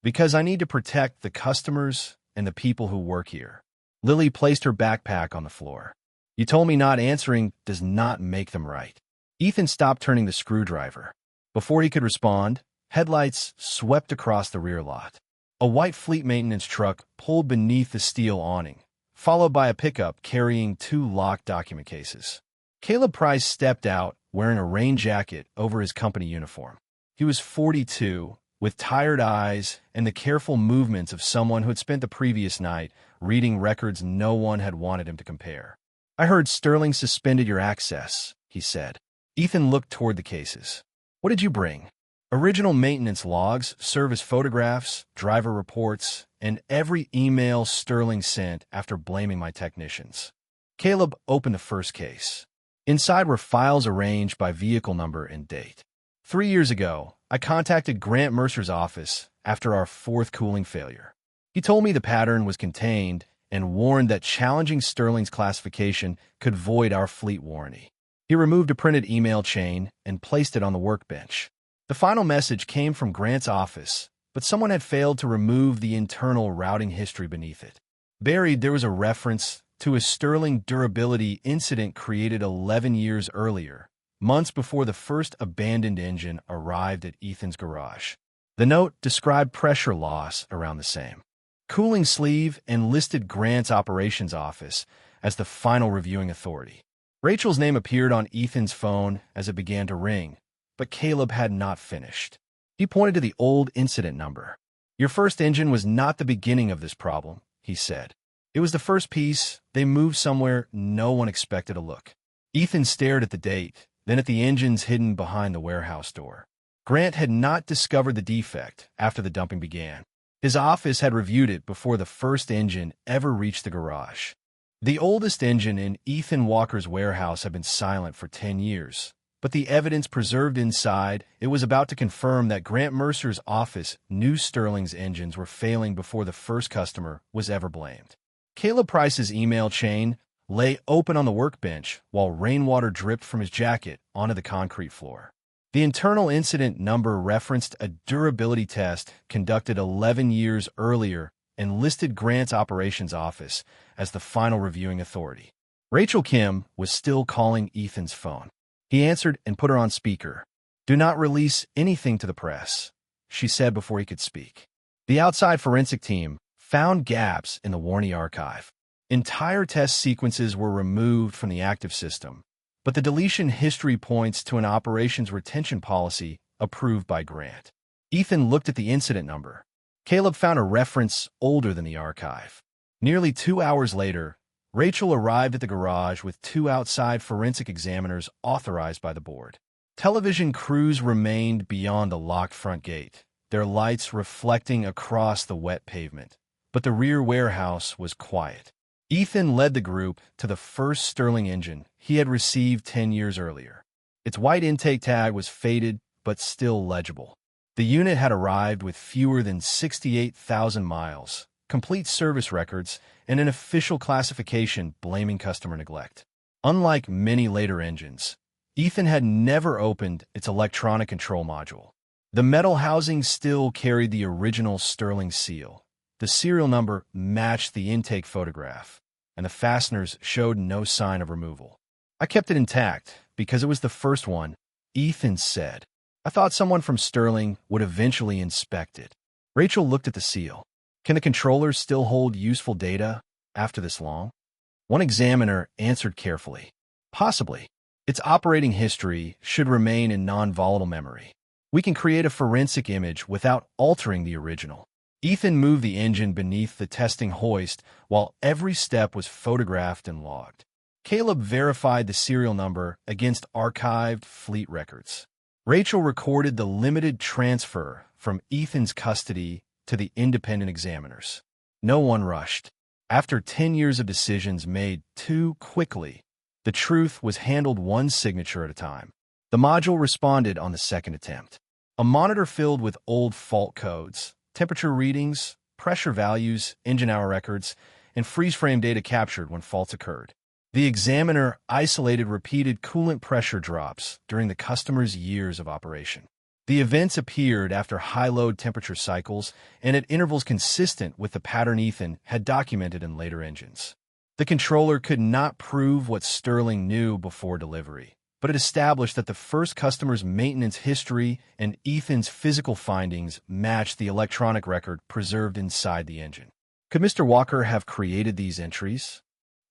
Because I need to protect the customers and the people who work here. Lily placed her backpack on the floor. You told me not answering does not make them right. Ethan stopped turning the screwdriver. Before he could respond, headlights swept across the rear lot. A white fleet maintenance truck pulled beneath the steel awning, followed by a pickup carrying 2 locked document cases. Caleb Price stepped out wearing a rain jacket over his company uniform. He was 42, with tired eyes and the careful movements of someone who had spent the previous night reading records no one had wanted him to compare. I heard Sterling suspended your access, he said. Ethan looked toward the cases. What did you bring? Original maintenance logs, service photographs, driver reports, and every email Sterling sent after blaming my technicians. Caleb opened the first case. Inside were files arranged by vehicle number and date. 3 years ago, I contacted Grant Mercer's office after our 4th cooling failure. He told me the pattern was contained and warned that challenging Sterling's classification could void our fleet warranty. He removed a printed email chain and placed it on the workbench. The final message came from Grant's office, but someone had failed to remove the internal routing history beneath it. Buried, there was a reference to a Sterling durability incident created 11 years earlier, months before the first abandoned engine arrived at Ethan's garage. The note described pressure loss around the same cooling sleeve and listed Grant's operations office as the final reviewing authority. Rachel's name appeared on Ethan's phone as it began to ring, but Caleb had not finished. He pointed to the old incident number. "Your first engine was not the beginning of this problem," he said. "It was the first piece. They moved somewhere no one expected to look." Ethan stared at the date, then at the engines hidden behind the warehouse door. Grant had not discovered the defect after the dumping began. His office had reviewed it before the first engine ever reached the garage. The oldest engine in Ethan Walker's warehouse had been silent for 10 years, but the evidence preserved inside it was about to confirm that Grant Mercer's office knew Sterling's engines were failing before the first customer was ever blamed. Caleb Price's email chain lay open on the workbench while rainwater dripped from his jacket onto the concrete floor. The internal incident number referenced a durability test conducted 11 years earlier and listed Grant's operations office as the final reviewing authority. Rachel Kim was still calling Ethan's phone. He answered and put her on speaker. "Do not release anything to the press," she said before he could speak. The outside forensic team found gaps in the warranty archive. Entire test sequences were removed from the active system, but the deletion history points to an operations retention policy approved by Grant. Ethan looked at the incident number. Caleb found a reference older than the archive. Nearly 2 hours later, Rachel arrived at the garage with 2 outside forensic examiners authorized by the board. Television crews remained beyond the locked front gate, their lights reflecting across the wet pavement, but the rear warehouse was quiet. Ethan led the group to the first Sterling engine he had received 10 years earlier. Its white intake tag was faded but still legible. The unit had arrived with fewer than 68,000 miles, complete service records, and an official classification blaming customer neglect. Unlike many later engines, Ethan had never opened its electronic control module. The metal housing still carried the original Sterling seal. The serial number matched the intake photograph, and the fasteners showed no sign of removal. "I kept it intact because it was the first one," Ethan said. "I thought someone from Sterling would eventually inspect it." Rachel looked at the seal. "Can the controllers still hold useful data after this long?" One examiner answered carefully. "Possibly. Its operating history should remain in non-volatile memory. We can create a forensic image without altering the original." Ethan moved the engine beneath the testing hoist while every step was photographed and logged. Caleb verified the serial number against archived fleet records. Rachel recorded the limited transfer from Ethan's custody to the independent examiners. No one rushed. After 10 years of decisions made too quickly, the truth was handled one signature at a time. The module responded on the second attempt. A monitor filled with old fault codes, temperature readings, pressure values, engine hour records, and freeze-frame data captured when faults occurred. The examiner isolated repeated coolant pressure drops during the customer's years of operation. The events appeared after high-load temperature cycles and at intervals consistent with the pattern Ethan had documented in later engines. The controller could not prove what Sterling knew before delivery, but it established that the first customer's maintenance history and Ethan's physical findings matched the electronic record preserved inside the engine. Could Mr. Walker have created these entries?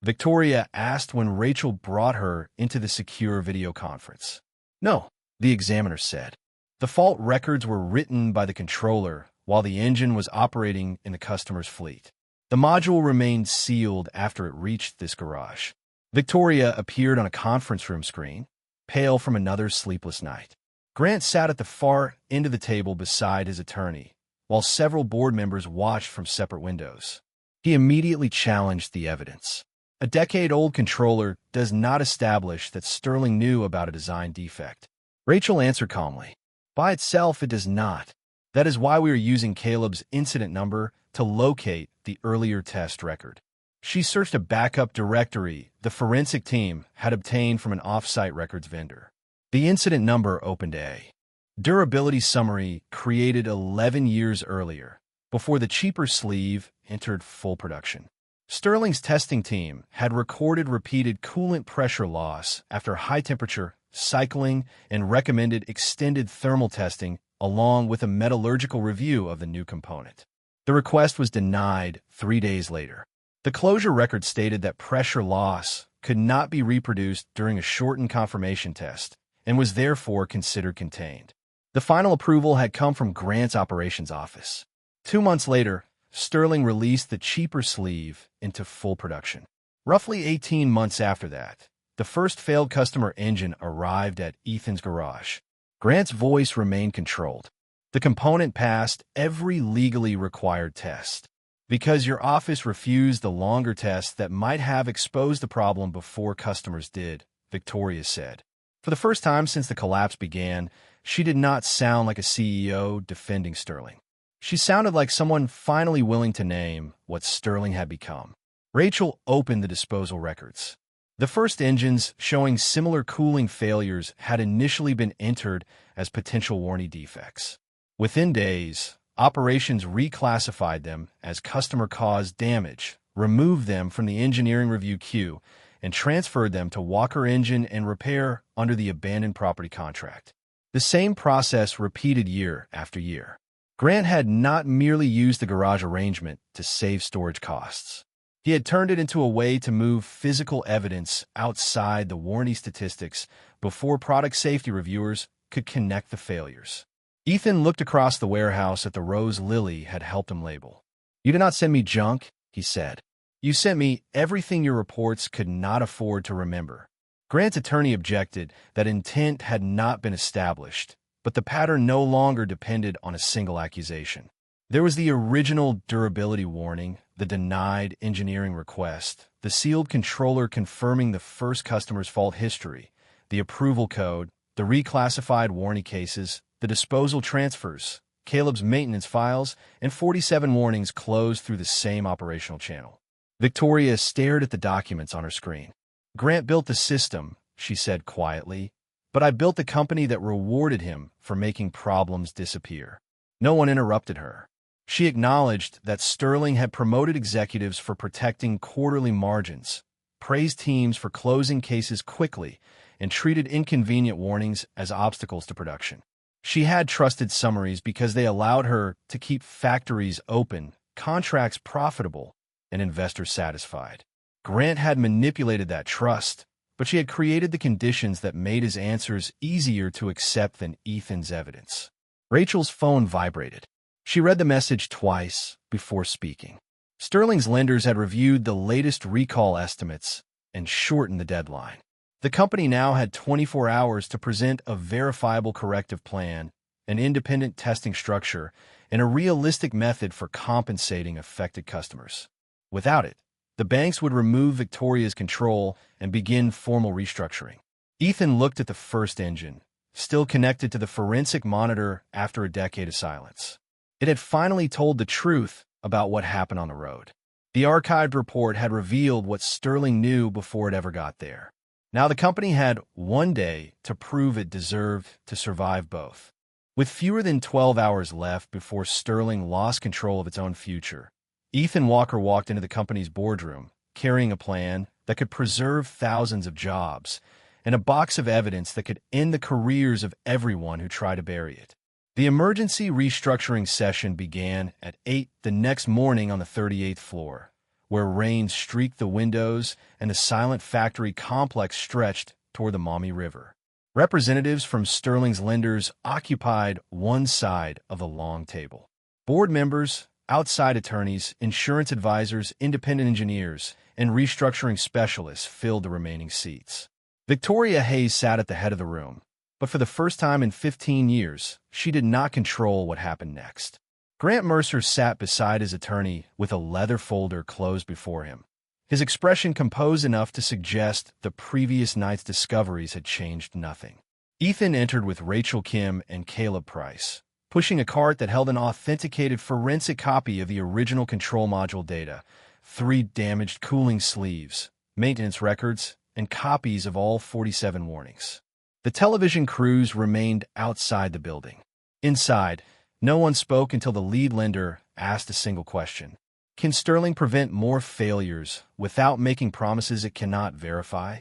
Victoria asked when Rachel brought her into the secure video conference. "No," the examiner said. "The fault records were written by the controller while the engine was operating in the customer's fleet. The module remained sealed after it reached this garage." Victoria appeared on a conference room screen, pale from another sleepless night. Grant sat at the far end of the table beside his attorney, while several board members watched from separate windows. He immediately challenged the evidence. A decade-old controller does not establish that Sterling knew about a design defect. Rachel answered calmly. "By itself, it does not. That is why we are using Caleb's incident number to locate the earlier test record. She searched a backup directory the forensic team had obtained from an off-site records vendor. The incident number opened a durability summary created 11 years earlier, before the cheaper sleeve entered full production. Sterling's testing team had recorded repeated coolant pressure loss after high-temperature cycling and recommended extended thermal testing along with a metallurgical review of the new component. The request was denied 3 days later. The closure record stated that pressure loss could not be reproduced during a shortened confirmation test and was therefore considered contained. The final approval had come from Grant's operations office. 2 months later, Sterling released the cheaper sleeve into full production. Roughly 18 months after that, the first failed customer engine arrived at Ethan's garage. Grant's voice remained controlled. The component passed every legally required test. Because your office refused the longer test that might have exposed the problem before customers did, Victoria said. For the first time since the collapse began, she did not sound like a CEO defending Sterling. She sounded like someone finally willing to name what Sterling had become. Rachel opened the disposal records. The first engines showing similar cooling failures had initially been entered as potential warranty defects. Within days, operations reclassified them as customer-caused damage, removed them from the engineering review queue, and transferred them to Walker Engine and Repair under the abandoned property contract. The same process repeated year after year. Grant had not merely used the garage arrangement to save storage costs. He had turned it into a way to move physical evidence outside the warranty statistics before product safety reviewers could connect the failures. Ethan looked across the warehouse at the rows Lily had helped him label. "You did not send me junk," he said. "You sent me everything your reports could not afford to remember." Grant's attorney objected that intent had not been established, but the pattern no longer depended on a single accusation. There was the original durability warning, the denied engineering request, the sealed controller confirming the first customer's fault history, the approval code, the reclassified warranty cases, the disposal transfers, Caleb's maintenance files, and 47 warnings closed through the same operational channel. Victoria stared at the documents on her screen. "Grant built the system," she said quietly, "but I built the company that rewarded him for making problems disappear." No one interrupted her. She acknowledged that Sterling had promoted executives for protecting quarterly margins, praised teams for closing cases quickly, and treated inconvenient warnings as obstacles to production. She had trusted summaries because they allowed her to keep factories open, contracts profitable, and investors satisfied. Grant had manipulated that trust, but she had created the conditions that made his answers easier to accept than Ethan's evidence. Rachel's phone vibrated. She read the message twice before speaking. Sterling's lenders had reviewed the latest recall estimates and shortened the deadline. The company now had 24 hours to present a verifiable corrective plan, an independent testing structure, and a realistic method for compensating affected customers. Without it, the banks would remove Victoria's control and begin formal restructuring. Ethan looked at the first engine, still connected to the forensic monitor after a decade of silence. It had finally told the truth about what happened on the road. The archived report had revealed what Sterling knew before it ever got there. Now the company had 1 day to prove it deserved to survive both. With fewer than 12 hours left before Sterling lost control of its own future, Ethan Walker walked into the company's boardroom, carrying a plan that could preserve thousands of jobs and a box of evidence that could end the careers of everyone who tried to bury it. The emergency restructuring session began at 8 the next morning on the 38th floor, where rain streaked the windows and the silent factory complex stretched toward the Maumee River. Representatives from Sterling's lenders occupied one side of the long table. Board members, outside attorneys, insurance advisors, independent engineers, and restructuring specialists filled the remaining seats. Victoria Hayes sat at the head of the room, but for the first time in 15 years, she did not control what happened next. Grant Mercer sat beside his attorney with a leather folder closed before him, his expression composed enough to suggest the previous night's discoveries had changed nothing. Ethan entered with Rachel Kim and Caleb Price, pushing a cart that held an authenticated forensic copy of the original control module data, 3 damaged cooling sleeves, maintenance records, and copies of all 47 warnings. The television crews remained outside the building. Inside, no one spoke until the lead lender asked a single question. Can Sterling prevent more failures without making promises it cannot verify?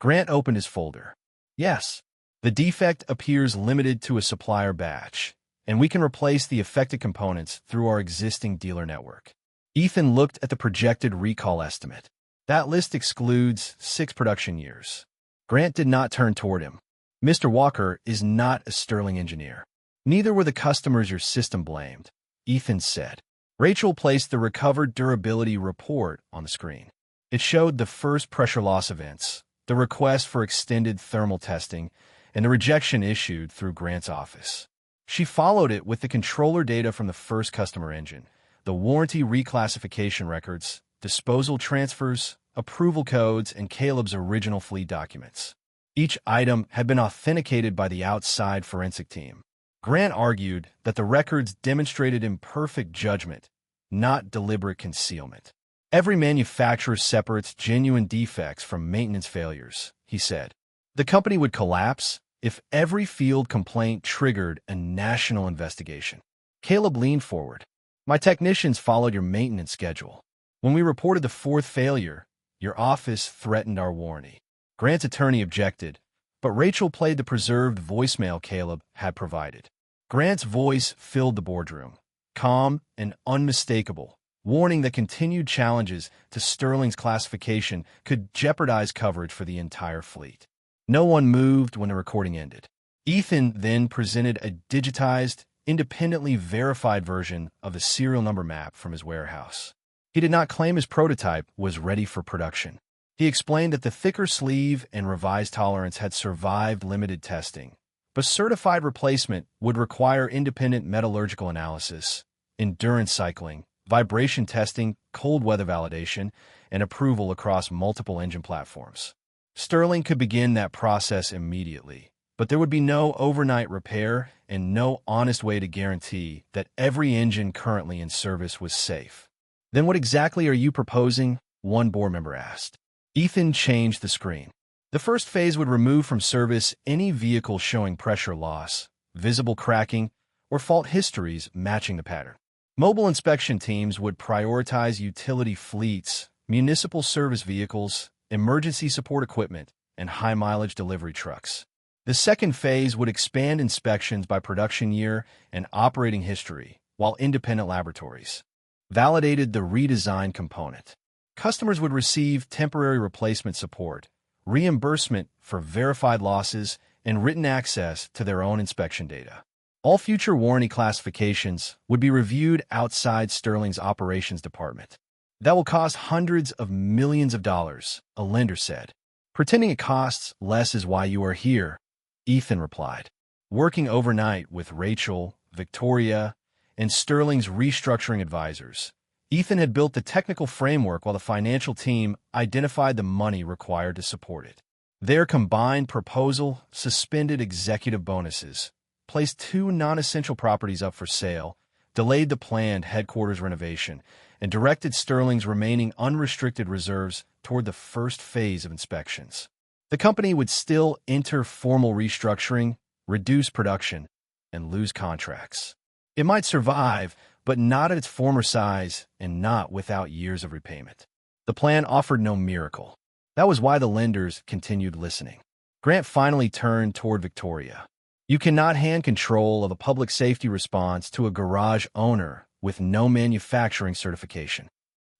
Grant opened his folder. Yes. The defect appears limited to a supplier batch, and we can replace the affected components through our existing dealer network. Ethan looked at the projected recall estimate. That list excludes 6 production years. Grant did not turn toward him. Mr. Walker is not a Sterling engineer. Neither were the customers your system blamed, Ethan said. Rachel placed the recovered durability report on the screen. It showed the first pressure loss events, the request for extended thermal testing, and the rejection issued through Grant's office. She followed it with the controller data from the first customer engine, the warranty reclassification records, disposal transfers, approval codes, and Caleb's original fleet documents. Each item had been authenticated by the outside forensic team. Grant argued that the records demonstrated imperfect judgment, not deliberate concealment. Every manufacturer separates genuine defects from maintenance failures, he said. The company would collapse if every field complaint triggered a national investigation. Caleb leaned forward. My technicians followed your maintenance schedule. When we reported the 4th failure, your office threatened our warranty. Grant's attorney objected, but Rachel played the preserved voicemail Caleb had provided. Grant's voice filled the boardroom, calm and unmistakable, warning that continued challenges to Sterling's classification could jeopardize coverage for the entire fleet. No one moved when the recording ended. Ethan then presented a digitized, independently verified version of the serial number map from his warehouse. He did not claim his prototype was ready for production. He explained that the thicker sleeve and revised tolerance had survived limited testing, but certified replacement would require independent metallurgical analysis, endurance cycling, vibration testing, cold weather validation, and approval across multiple engine platforms. Sterling could begin that process immediately, but there would be no overnight repair and no honest way to guarantee that every engine currently in service was safe. Then what exactly are you proposing? One board member asked. Ethan changed the screen. The first phase would remove from service any vehicle showing pressure loss, visible cracking, or fault histories matching the pattern. Mobile inspection teams would prioritize utility fleets, municipal service vehicles, emergency support equipment, and high-mileage delivery trucks. The second phase would expand inspections by production year and operating history, while independent laboratories validated the redesigned component. Customers would receive temporary replacement support, reimbursement for verified losses, and written access to their own inspection data. All future warranty classifications would be reviewed outside Sterling's operations department. That will cost hundreds of millions of dollars, a lender said. Pretending it costs less is why you are here, Ethan replied. Working overnight with Rachel, Victoria, and Sterling's restructuring advisors, Ethan had built the technical framework while the financial team identified the money required to support it. Their combined proposal suspended executive bonuses, placed 2 non-essential properties up for sale, delayed the planned headquarters renovation, and directed Sterling's remaining unrestricted reserves toward the first phase of inspections. The company would still enter formal restructuring, reduce production, and lose contracts. It might survive, but not at its former size and not without years of repayment. The plan offered no miracle. That was why the lenders continued listening. Grant finally turned toward Victoria. You cannot hand control of a public safety response to a garage owner with no manufacturing certification.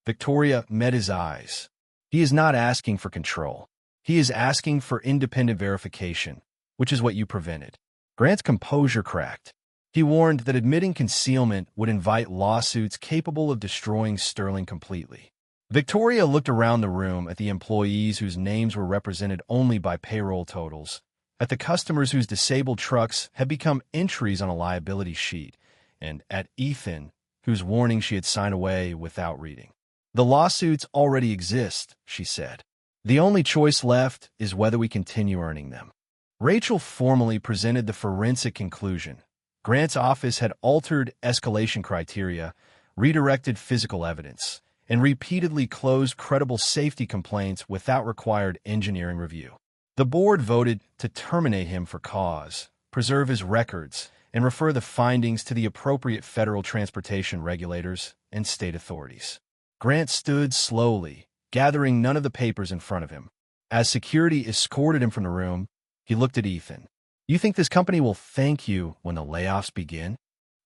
Victoria met his eyes. He is not asking for control. He is asking for independent verification, which is what you prevented. Grant's composure cracked. He warned that admitting concealment would invite lawsuits capable of destroying Sterling completely. Victoria looked around the room at the employees whose names were represented only by payroll totals, at the customers whose disabled trucks had become entries on a liability sheet, and at Ethan, whose warning she had signed away without reading. The lawsuits already exist, she said. The only choice left is whether we continue earning them. Rachel formally presented the forensic conclusion. Grant's office had altered escalation criteria, redirected physical evidence, and repeatedly closed credible safety complaints without required engineering review. The board voted to terminate him for cause, preserve his records, and refer the findings to the appropriate federal transportation regulators and state authorities. Grant stood slowly, gathering none of the papers in front of him. As security escorted him from the room, he looked at Ethan. "You think this company will thank you when the layoffs begin?"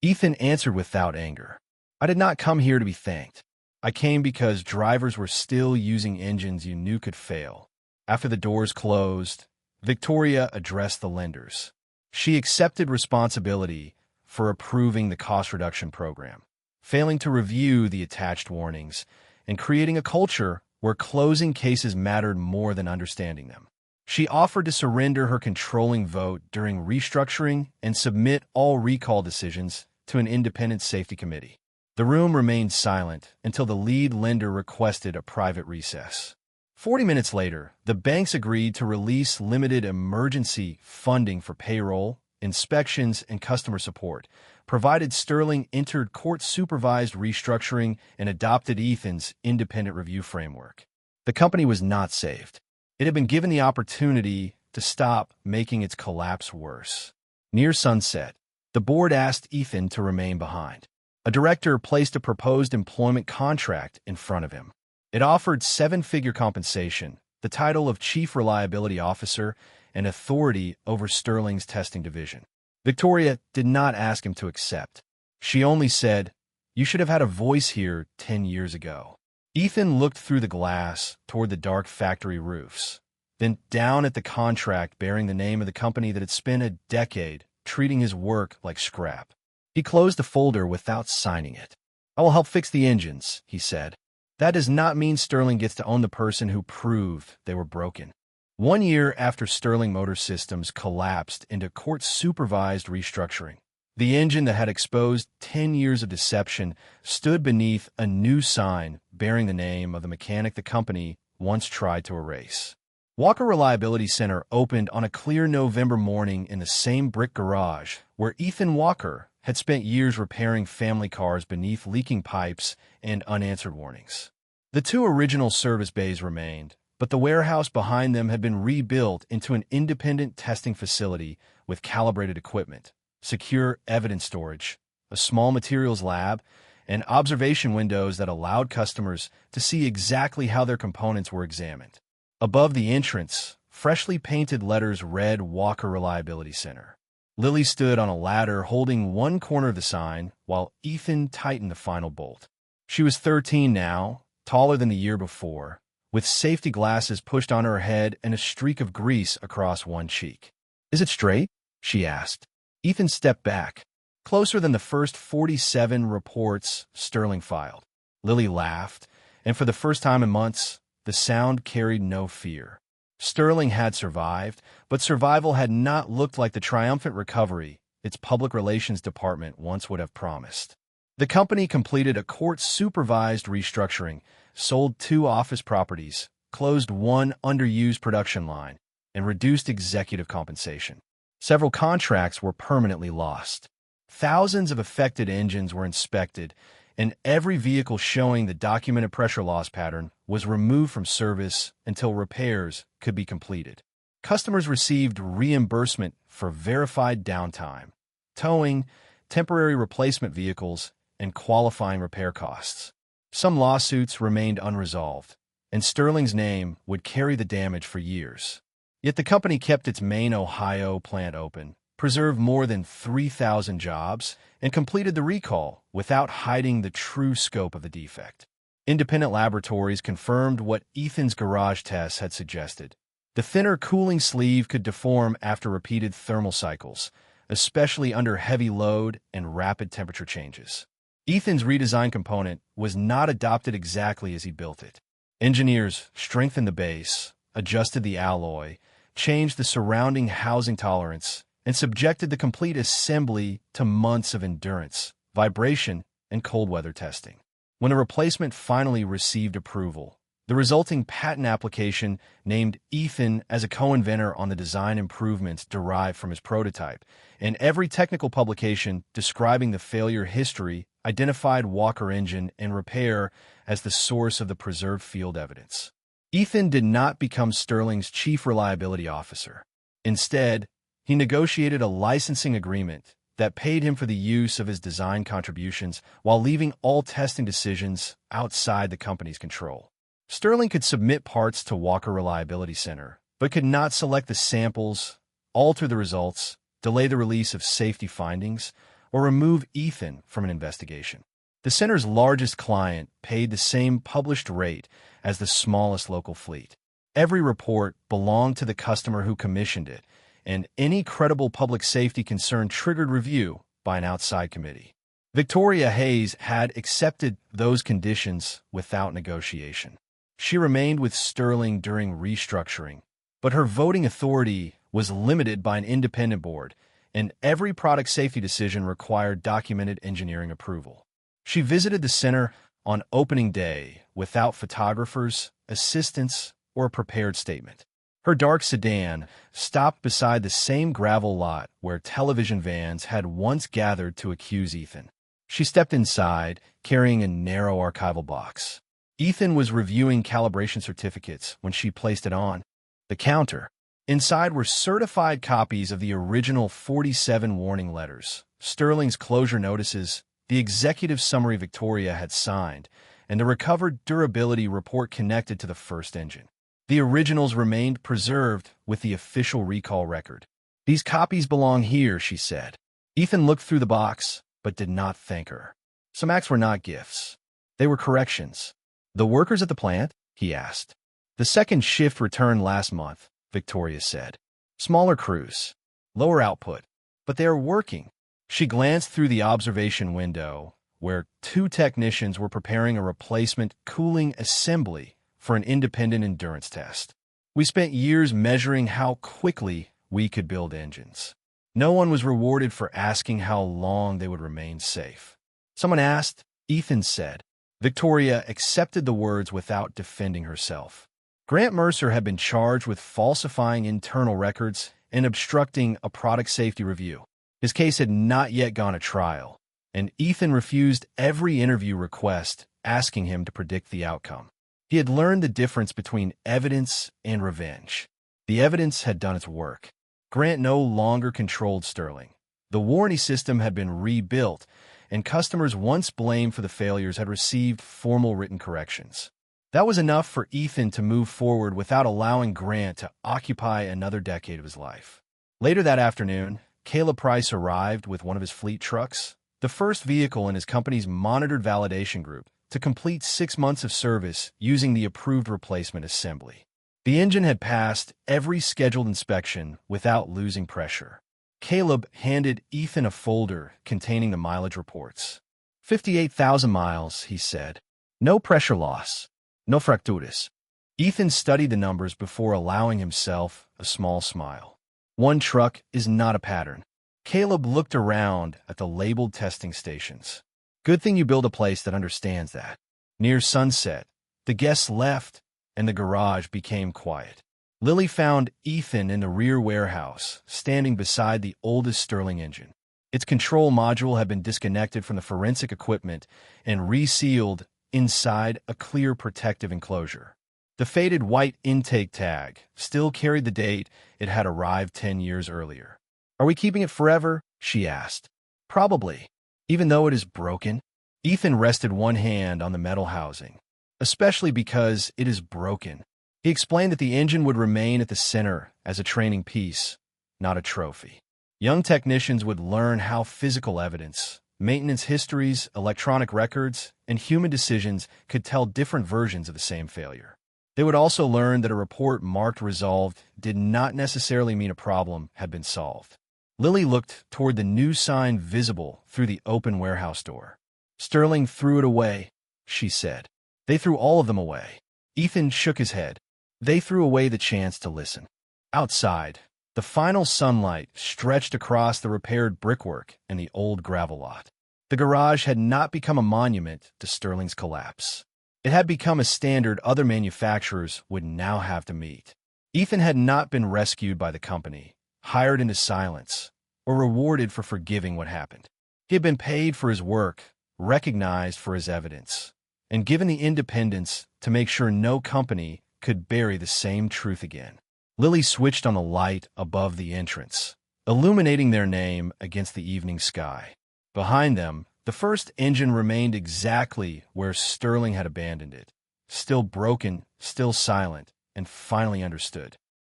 Ethan answered without anger. "I did not come here to be thanked. I came because drivers were still using engines you knew could fail." After the doors closed, Victoria addressed the lenders. She accepted responsibility for approving the cost reduction program, failing to review the attached warnings, and creating a culture where closing cases mattered more than understanding them. She offered to surrender her controlling vote during restructuring and submit all recall decisions to an independent safety committee. The room remained silent until the lead lender requested a private recess. 40 minutes later, the banks agreed to release limited emergency funding for payroll, inspections, and customer support, provided Sterling entered court-supervised restructuring and adopted Ethan's independent review framework. The company was not saved. It had been given the opportunity to stop making its collapse worse. Near sunset, the board asked Ethan to remain behind. A director placed a proposed employment contract in front of him. It offered seven-figure compensation, the title of Chief Reliability Officer, and authority over Sterling's testing division. Victoria did not ask him to accept. She only said, "You should have had a voice here 10 years ago." Ethan looked through the glass toward the dark factory roofs, then down at the contract bearing the name of the company that had spent a decade treating his work like scrap. He closed the folder without signing it. "I will help fix the engines," he said. "That does not mean Sterling gets to own the person who proved they were broken." 1 year after Sterling Motor Systems collapsed into court-supervised restructuring, the engine that had exposed 10 years of deception stood beneath a new sign bearing the name of the mechanic the company once tried to erase. Walker Reliability Center opened on a clear November morning in the same brick garage where Ethan Walker had spent years repairing family cars beneath leaking pipes and unanswered warnings. The two original service bays remained, but the warehouse behind them had been rebuilt into an independent testing facility with calibrated equipment, secure evidence storage, a small materials lab, and observation windows that allowed customers to see exactly how their components were examined. Above the entrance, freshly painted letters read Walker Reliability Center. Lily stood on a ladder holding one corner of the sign while Ethan tightened the final bolt. She was 13 now, taller than the year before, with safety glasses pushed on her head and a streak of grease across one cheek. "Is it straight?" she asked. Ethan stepped back, closer than the first 47 reports Sterling filed. Lily laughed, and for the first time in months, the sound carried no fear. Sterling had survived, but survival had not looked like the triumphant recovery its public relations department once would have promised. The company completed a court-supervised restructuring, sold 2 office properties, closed 1 underused production line, and reduced executive compensation. Several contracts were permanently lost. Thousands of affected engines were inspected, and every vehicle showing the documented pressure loss pattern was removed from service until repairs could be completed. Customers received reimbursement for verified downtime, towing, temporary replacement vehicles, and qualifying repair costs. Some lawsuits remained unresolved, and Sterling's name would carry the damage for years. Yet the company kept its main Ohio plant open, preserved more than 3,000 jobs, and completed the recall without hiding the true scope of the defect. Independent laboratories confirmed what Ethan's garage tests had suggested. The thinner cooling sleeve could deform after repeated thermal cycles, especially under heavy load and rapid temperature changes. Ethan's redesigned component was not adopted exactly as he built it. Engineers strengthened the base, adjusted the alloy, changed the surrounding housing tolerance, and subjected the complete assembly to months of endurance, vibration, and cold weather testing. When a replacement finally received approval, The resulting patent application named Ethan as a co-inventor on the design improvements derived from his prototype, and every technical publication describing the failure history identified Walker engine and repair as the source of the preserved field evidence. Ethan did not become Sterling's chief reliability officer. Instead, he negotiated a licensing agreement that paid him for the use of his design contributions while leaving all testing decisions outside the company's control. Sterling could submit parts to Walker Reliability Center, but could not select the samples, alter the results, delay the release of safety findings, or remove Ethan from an investigation. The center's largest client paid the same published rate as the smallest local fleet. Every report belonged to the customer who commissioned it, and any credible public safety concern triggered review by an outside committee. Victoria Hayes had accepted those conditions without negotiation. She remained with Sterling during restructuring, but her voting authority was limited by an independent board, and every product safety decision required documented engineering approval. She visited the center on opening day without photographers, assistants, or a prepared statement. Her dark sedan stopped beside the same gravel lot where television vans had once gathered to accuse Ethan. She stepped inside, carrying a narrow archival box. Ethan was reviewing calibration certificates when she placed it on the counter. Inside were certified copies of the original 47 warning letters, Sterling's closure notices, the executive summary Victoria had signed, and a recovered durability report connected to the first engine. The originals remained preserved with the official recall record. "These copies belong here," she said. Ethan looked through the box, but did not thank her. Some acts were not gifts. They were corrections. "The workers at the plant?" he asked. "The second shift returned last month," Victoria said. "Smaller crews, lower output, but they are working." She glanced through the observation window, where 2 technicians were preparing a replacement cooling assembly for an independent endurance test. "We spent years measuring how quickly we could build engines. No one was rewarded for asking how long they would remain safe." "Someone asked," Ethan said. Victoria accepted the words without defending herself. Grant Mercer had been charged with falsifying internal records and obstructing a product safety review. His case had not yet gone to trial, and Ethan refused every interview request asking him to predict the outcome. He had learned the difference between evidence and revenge. The evidence had done its work. Grant no longer controlled Sterling. The warranty system had been rebuilt, and customers once blamed for the failures had received formal written corrections. That was enough for Ethan to move forward without allowing Grant to occupy another decade of his life. Later that afternoon, Caleb Price arrived with one of his fleet trucks, the first vehicle in his company's monitored validation group, to complete 6 months of service using the approved replacement assembly. The engine had passed every scheduled inspection without losing pressure. Caleb handed Ethan a folder containing the mileage reports. 58,000 miles, he said. No pressure loss. No fractures. Ethan studied the numbers before allowing himself a small smile. One truck is not a pattern. Caleb looked around at the labeled testing stations. Good thing you build a place that understands that. Near sunset, the guests left, and the garage became quiet. Lily found Ethan in the rear warehouse, standing beside the oldest Sterling engine. Its control module had been disconnected from the forensic equipment and resealed inside a clear protective enclosure. The faded white intake tag still carried the date it had arrived 10 years earlier. "Are we keeping it forever?" she asked. "Probably. Even though it is broken." Ethan rested one hand on the metal housing. "Especially because it is broken." He explained that the engine would remain at the center as a training piece, not a trophy. Young technicians would learn how physical evidence, maintenance histories, electronic records, and human decisions could tell different versions of the same failure. They would also learn that a report marked resolved did not necessarily mean a problem had been solved. Lily looked toward the new sign visible through the open warehouse door. "Sterling threw it away," she said. "They threw all of them away." Ethan shook his head. "They threw away the chance to listen." Outside, the final sunlight stretched across the repaired brickwork and the old gravel lot. The garage had not become a monument to Sterling's collapse. It had become a standard other manufacturers would now have to meet. Ethan had not been rescued by the company, hired into silence, or rewarded for forgiving what happened. He had been paid for his work, recognized for his evidence, and given the independence to make sure no company could bury the same truth again. Lily switched on the light above the entrance, illuminating their name against the evening sky. Behind them, the first engine remained exactly where Sterling had abandoned it, still broken, still silent, and finally understood.